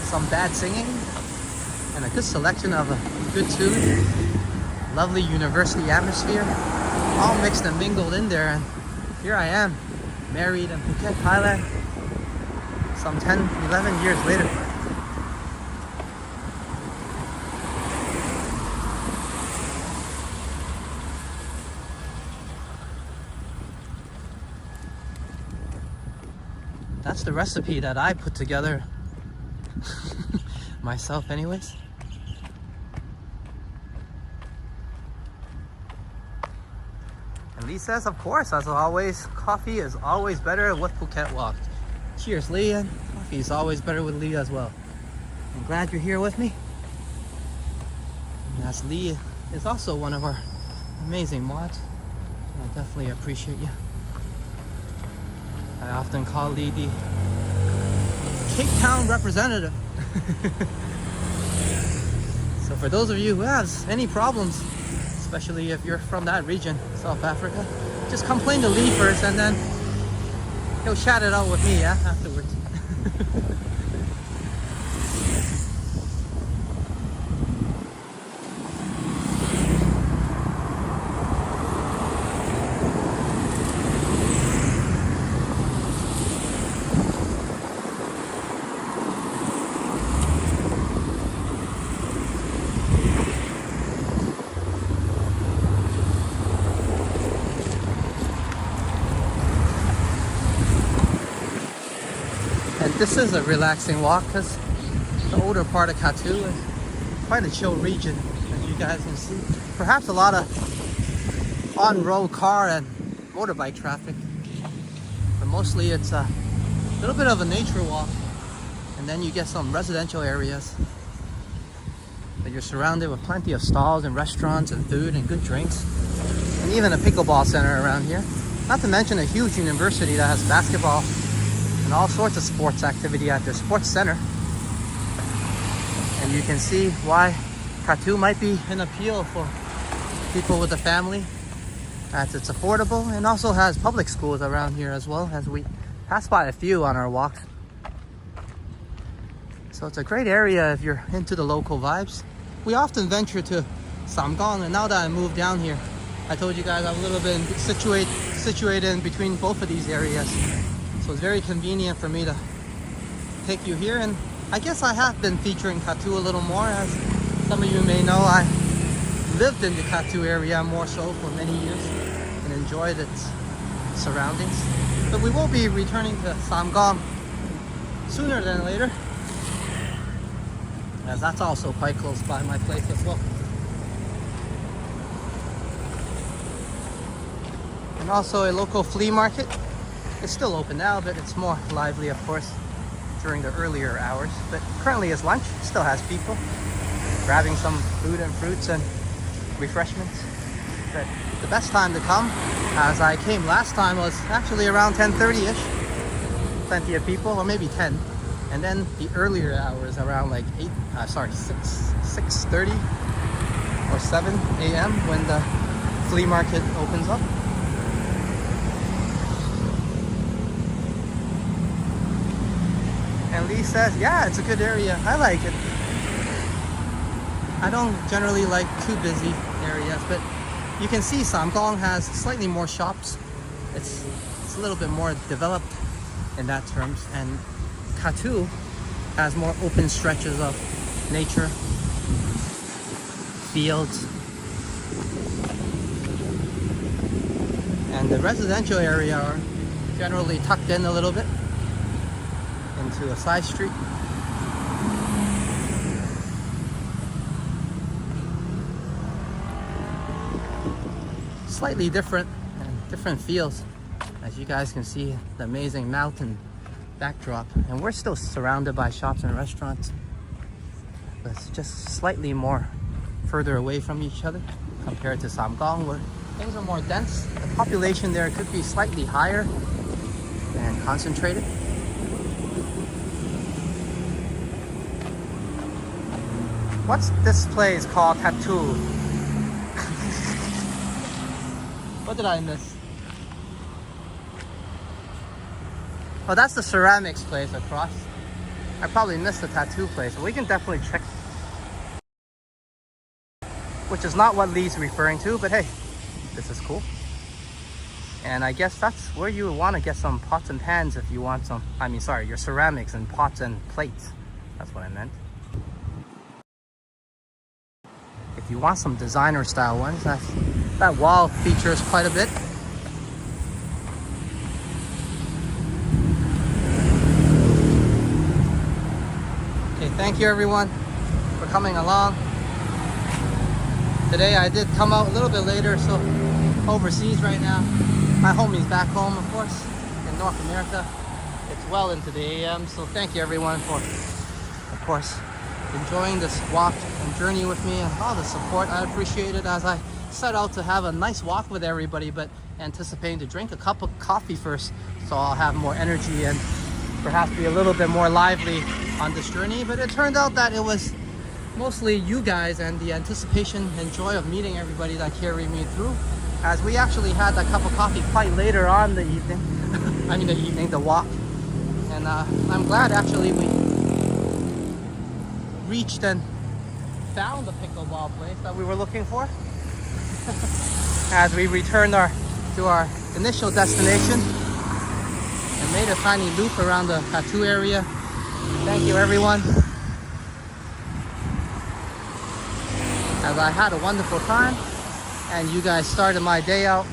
S2: Some bad singing and a good selection of a good tune. Lovely university atmosphere, all mixed and mingled in there. And here I am, married in Phuket, Thailand, some 10, 11 years later. That's the recipe that I put together myself anyways. And Lee says, of course, as always, coffee is always better with Phuket Walk. Cheers, Lee, and coffee is always better with Lee as well. I'm glad you're here with me. And as Lee is also one of our amazing mods, I definitely appreciate you. I often call Lee the Cape Town representative. So for those of you who have any problems, especially if you're from that region, South Africa, just complain to Lee first and then he'll chat it out with me, yeah, afterwards. This is a relaxing walk because the older part of Kathu is quite a chill region, as you guys can see. Perhaps a lot of on-road car and motorbike traffic, but mostly it's a little bit of a nature walk, and then you get some residential areas that you're surrounded with plenty of stalls and restaurants and food and good drinks, and even a pickleball center around here. Not to mention a huge university that has basketball and all sorts of sports activity at their sports center. And you can see why Kathu might be an appeal for people with a family, as it's affordable and also has public schools around here as well, as we pass by a few on our walk. So it's a great area if you're into the local vibes. We often venture to Songkla, and now that I moved down here, I told you guys I'm a little bit situated in between both of these areas. So it's very convenient for me to take you here, and I guess I have been featuring Kathu a little more. As some of you may know, I lived in the Kathu area more so for many years and enjoyed its surroundings. But we will be returning to Songkla sooner than later, as that's also quite close by my place as well. and also a local flea market. It's still open now, but it's more lively, of course, during the earlier hours. But currently it's lunch, still has people grabbing some food and fruits and refreshments. But the best time to come, as I came last time, was actually around 10:30ish. Plenty of people, or maybe 10. And then the earlier hours around like 6:30 or 7 a.m. when the flea market opens up. And Lee says, yeah, it's a good area. I like it. I don't generally like too busy areas, but you can see Songkla has slightly more shops. It's a little bit more developed in that terms, and Kathu has more open stretches of nature, fields, and the residential area are generally tucked in a little bit into a side street. Slightly different and different feels, as you guys can see the amazing mountain backdrop, and we're still surrounded by shops and restaurants, but it's just slightly more further away from each other compared to Songkla, where things are more dense. The population there could be slightly higher and concentrated. What's this place called? Tattoo. What did I miss? Oh, that's the ceramics place across. I probably missed the tattoo place, but we can definitely check. Which is not what Lee's referring to, but hey, this is cool. And I guess that's where you want to get some pots and pans if you want some, your ceramics and pots and plates. That's what I meant. If you want some designer style ones, that wall features quite a bit. Okay, thank you everyone for coming along. Today I did come out a little bit later, so overseas right now. My homie's back home, of course, in North America. It's well into the AM, so thank you everyone for, of course, enjoying this walk and journey with me and all the support. I appreciate it, as I set out to have a nice walk with everybody, but anticipating to drink a cup of coffee first, so I'll have more energy and perhaps be a little bit more lively on this journey. But it turned out that it was mostly you guys and the anticipation and joy of meeting everybody that carried me through, as we actually had that cup of coffee quite later on the evening. The walk. And I'm glad actually we reached and found the pickleball place that we were looking for as we returned to our initial destination and made a tiny loop around the Kathu area. Thank you everyone, as I had a wonderful time and you guys started my day out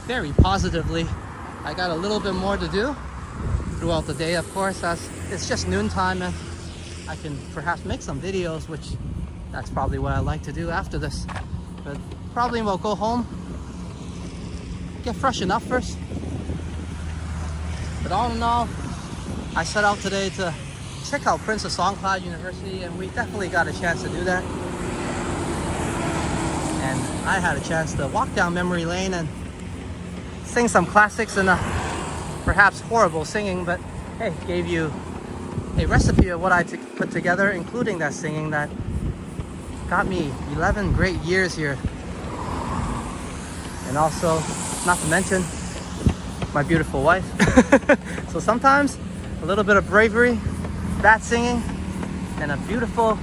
S2: very positively. I got a little bit more to do throughout the day, of course, as it's just noontime and I can perhaps make some videos, which that's probably what I like to do after this. But probably we'll go home, get freshened up first. But all in all, I set out today to check out Princess Songkla University, and we definitely got a chance to do that. And I had a chance to walk down memory lane and sing some classics in a perhaps horrible singing, but hey, gave you a recipe of what I put together, including that singing that got me 11 great years here. And also, not to mention, my beautiful wife. So sometimes a little bit of bravery, that singing, and a beautiful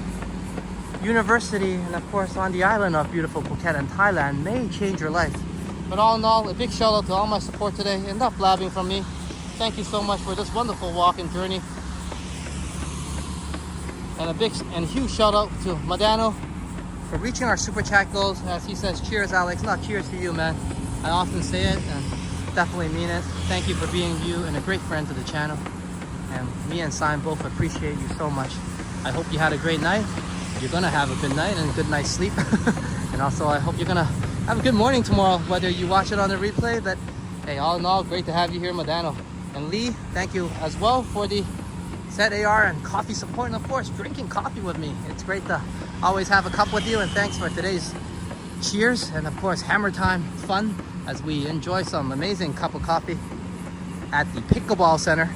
S2: university, and of course on the island of beautiful Phuket in Thailand, may change your life. But all in all, a big shout out to all my support today. Enough blabbing from me. Thank you so much for this wonderful walk and journey. And a big and huge shout out to Madano for reaching our super chat goals. As he says, cheers Alex. Not cheers to you, man. I often say it and definitely mean it. Thank you for being you and a great friend to the channel. And me and Simon both appreciate you so much. I hope you had a great night. You're gonna have a good night and a good night's sleep. And also I hope you're gonna have a good morning tomorrow, whether you watch it on the replay. But hey, all in all, great to have you here, Madano. And Lee, thank you as well for the set AR and coffee support, and of course, drinking coffee with me. It's great to always have a cup with you, and thanks for today's cheers and of course hammer time fun as we enjoy some amazing cup of coffee at the Pickleball Center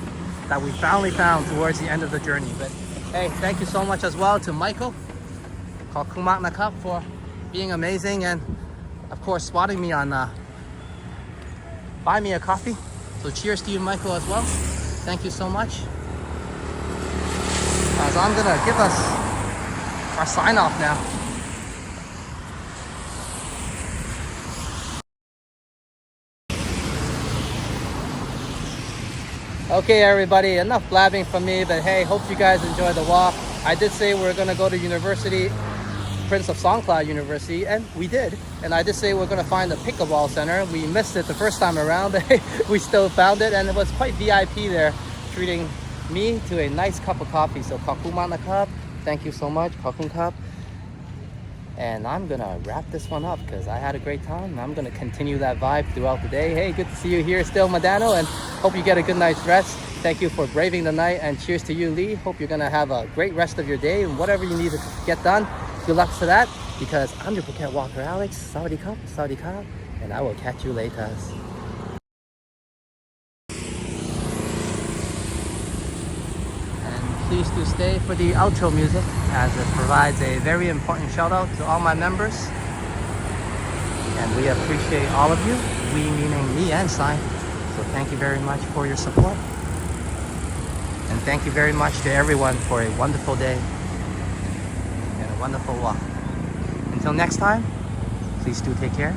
S2: that we finally found towards the end of the journey. But hey, thank you so much as well to Michael Kumak Nakap for being amazing, and of course spotting me on Buy Me a Coffee. So cheers to you, Michael, as well. Thank you so much. So I'm gonna give us our sign off now. Okay, everybody, enough blabbing from me, but hey, hope you guys enjoy the walk. I did say we were gonna go to University, Prince of Songkla University, and we did. And I did say we're gonna find the Pickleball Center. We missed it the first time around, but we still found it, and it was quite VIP there, treating me to a nice cup of coffee. So Kakumana Cup, thank you so much, Kakun Cup. And I'm gonna wrap this one up because I had a great time, and I'm gonna continue that vibe throughout the day. Hey, good to see you here still, Madano, and hope you get a good night's rest. Thank you for braving the night, and cheers to you, Lee. Hope you're gonna have a great rest of your day, and whatever you need to get done, good luck to that, because I'm your Phuket Walker, Alex. Sawadee Ka, and I will catch you later. Please do stay for the outro music, as it provides a very important shout out to all my members. And we appreciate all of you, we meaning me and Sai. So thank you very much for your support. And thank you very much to everyone for a wonderful day and a wonderful walk. Until next time, please do take care.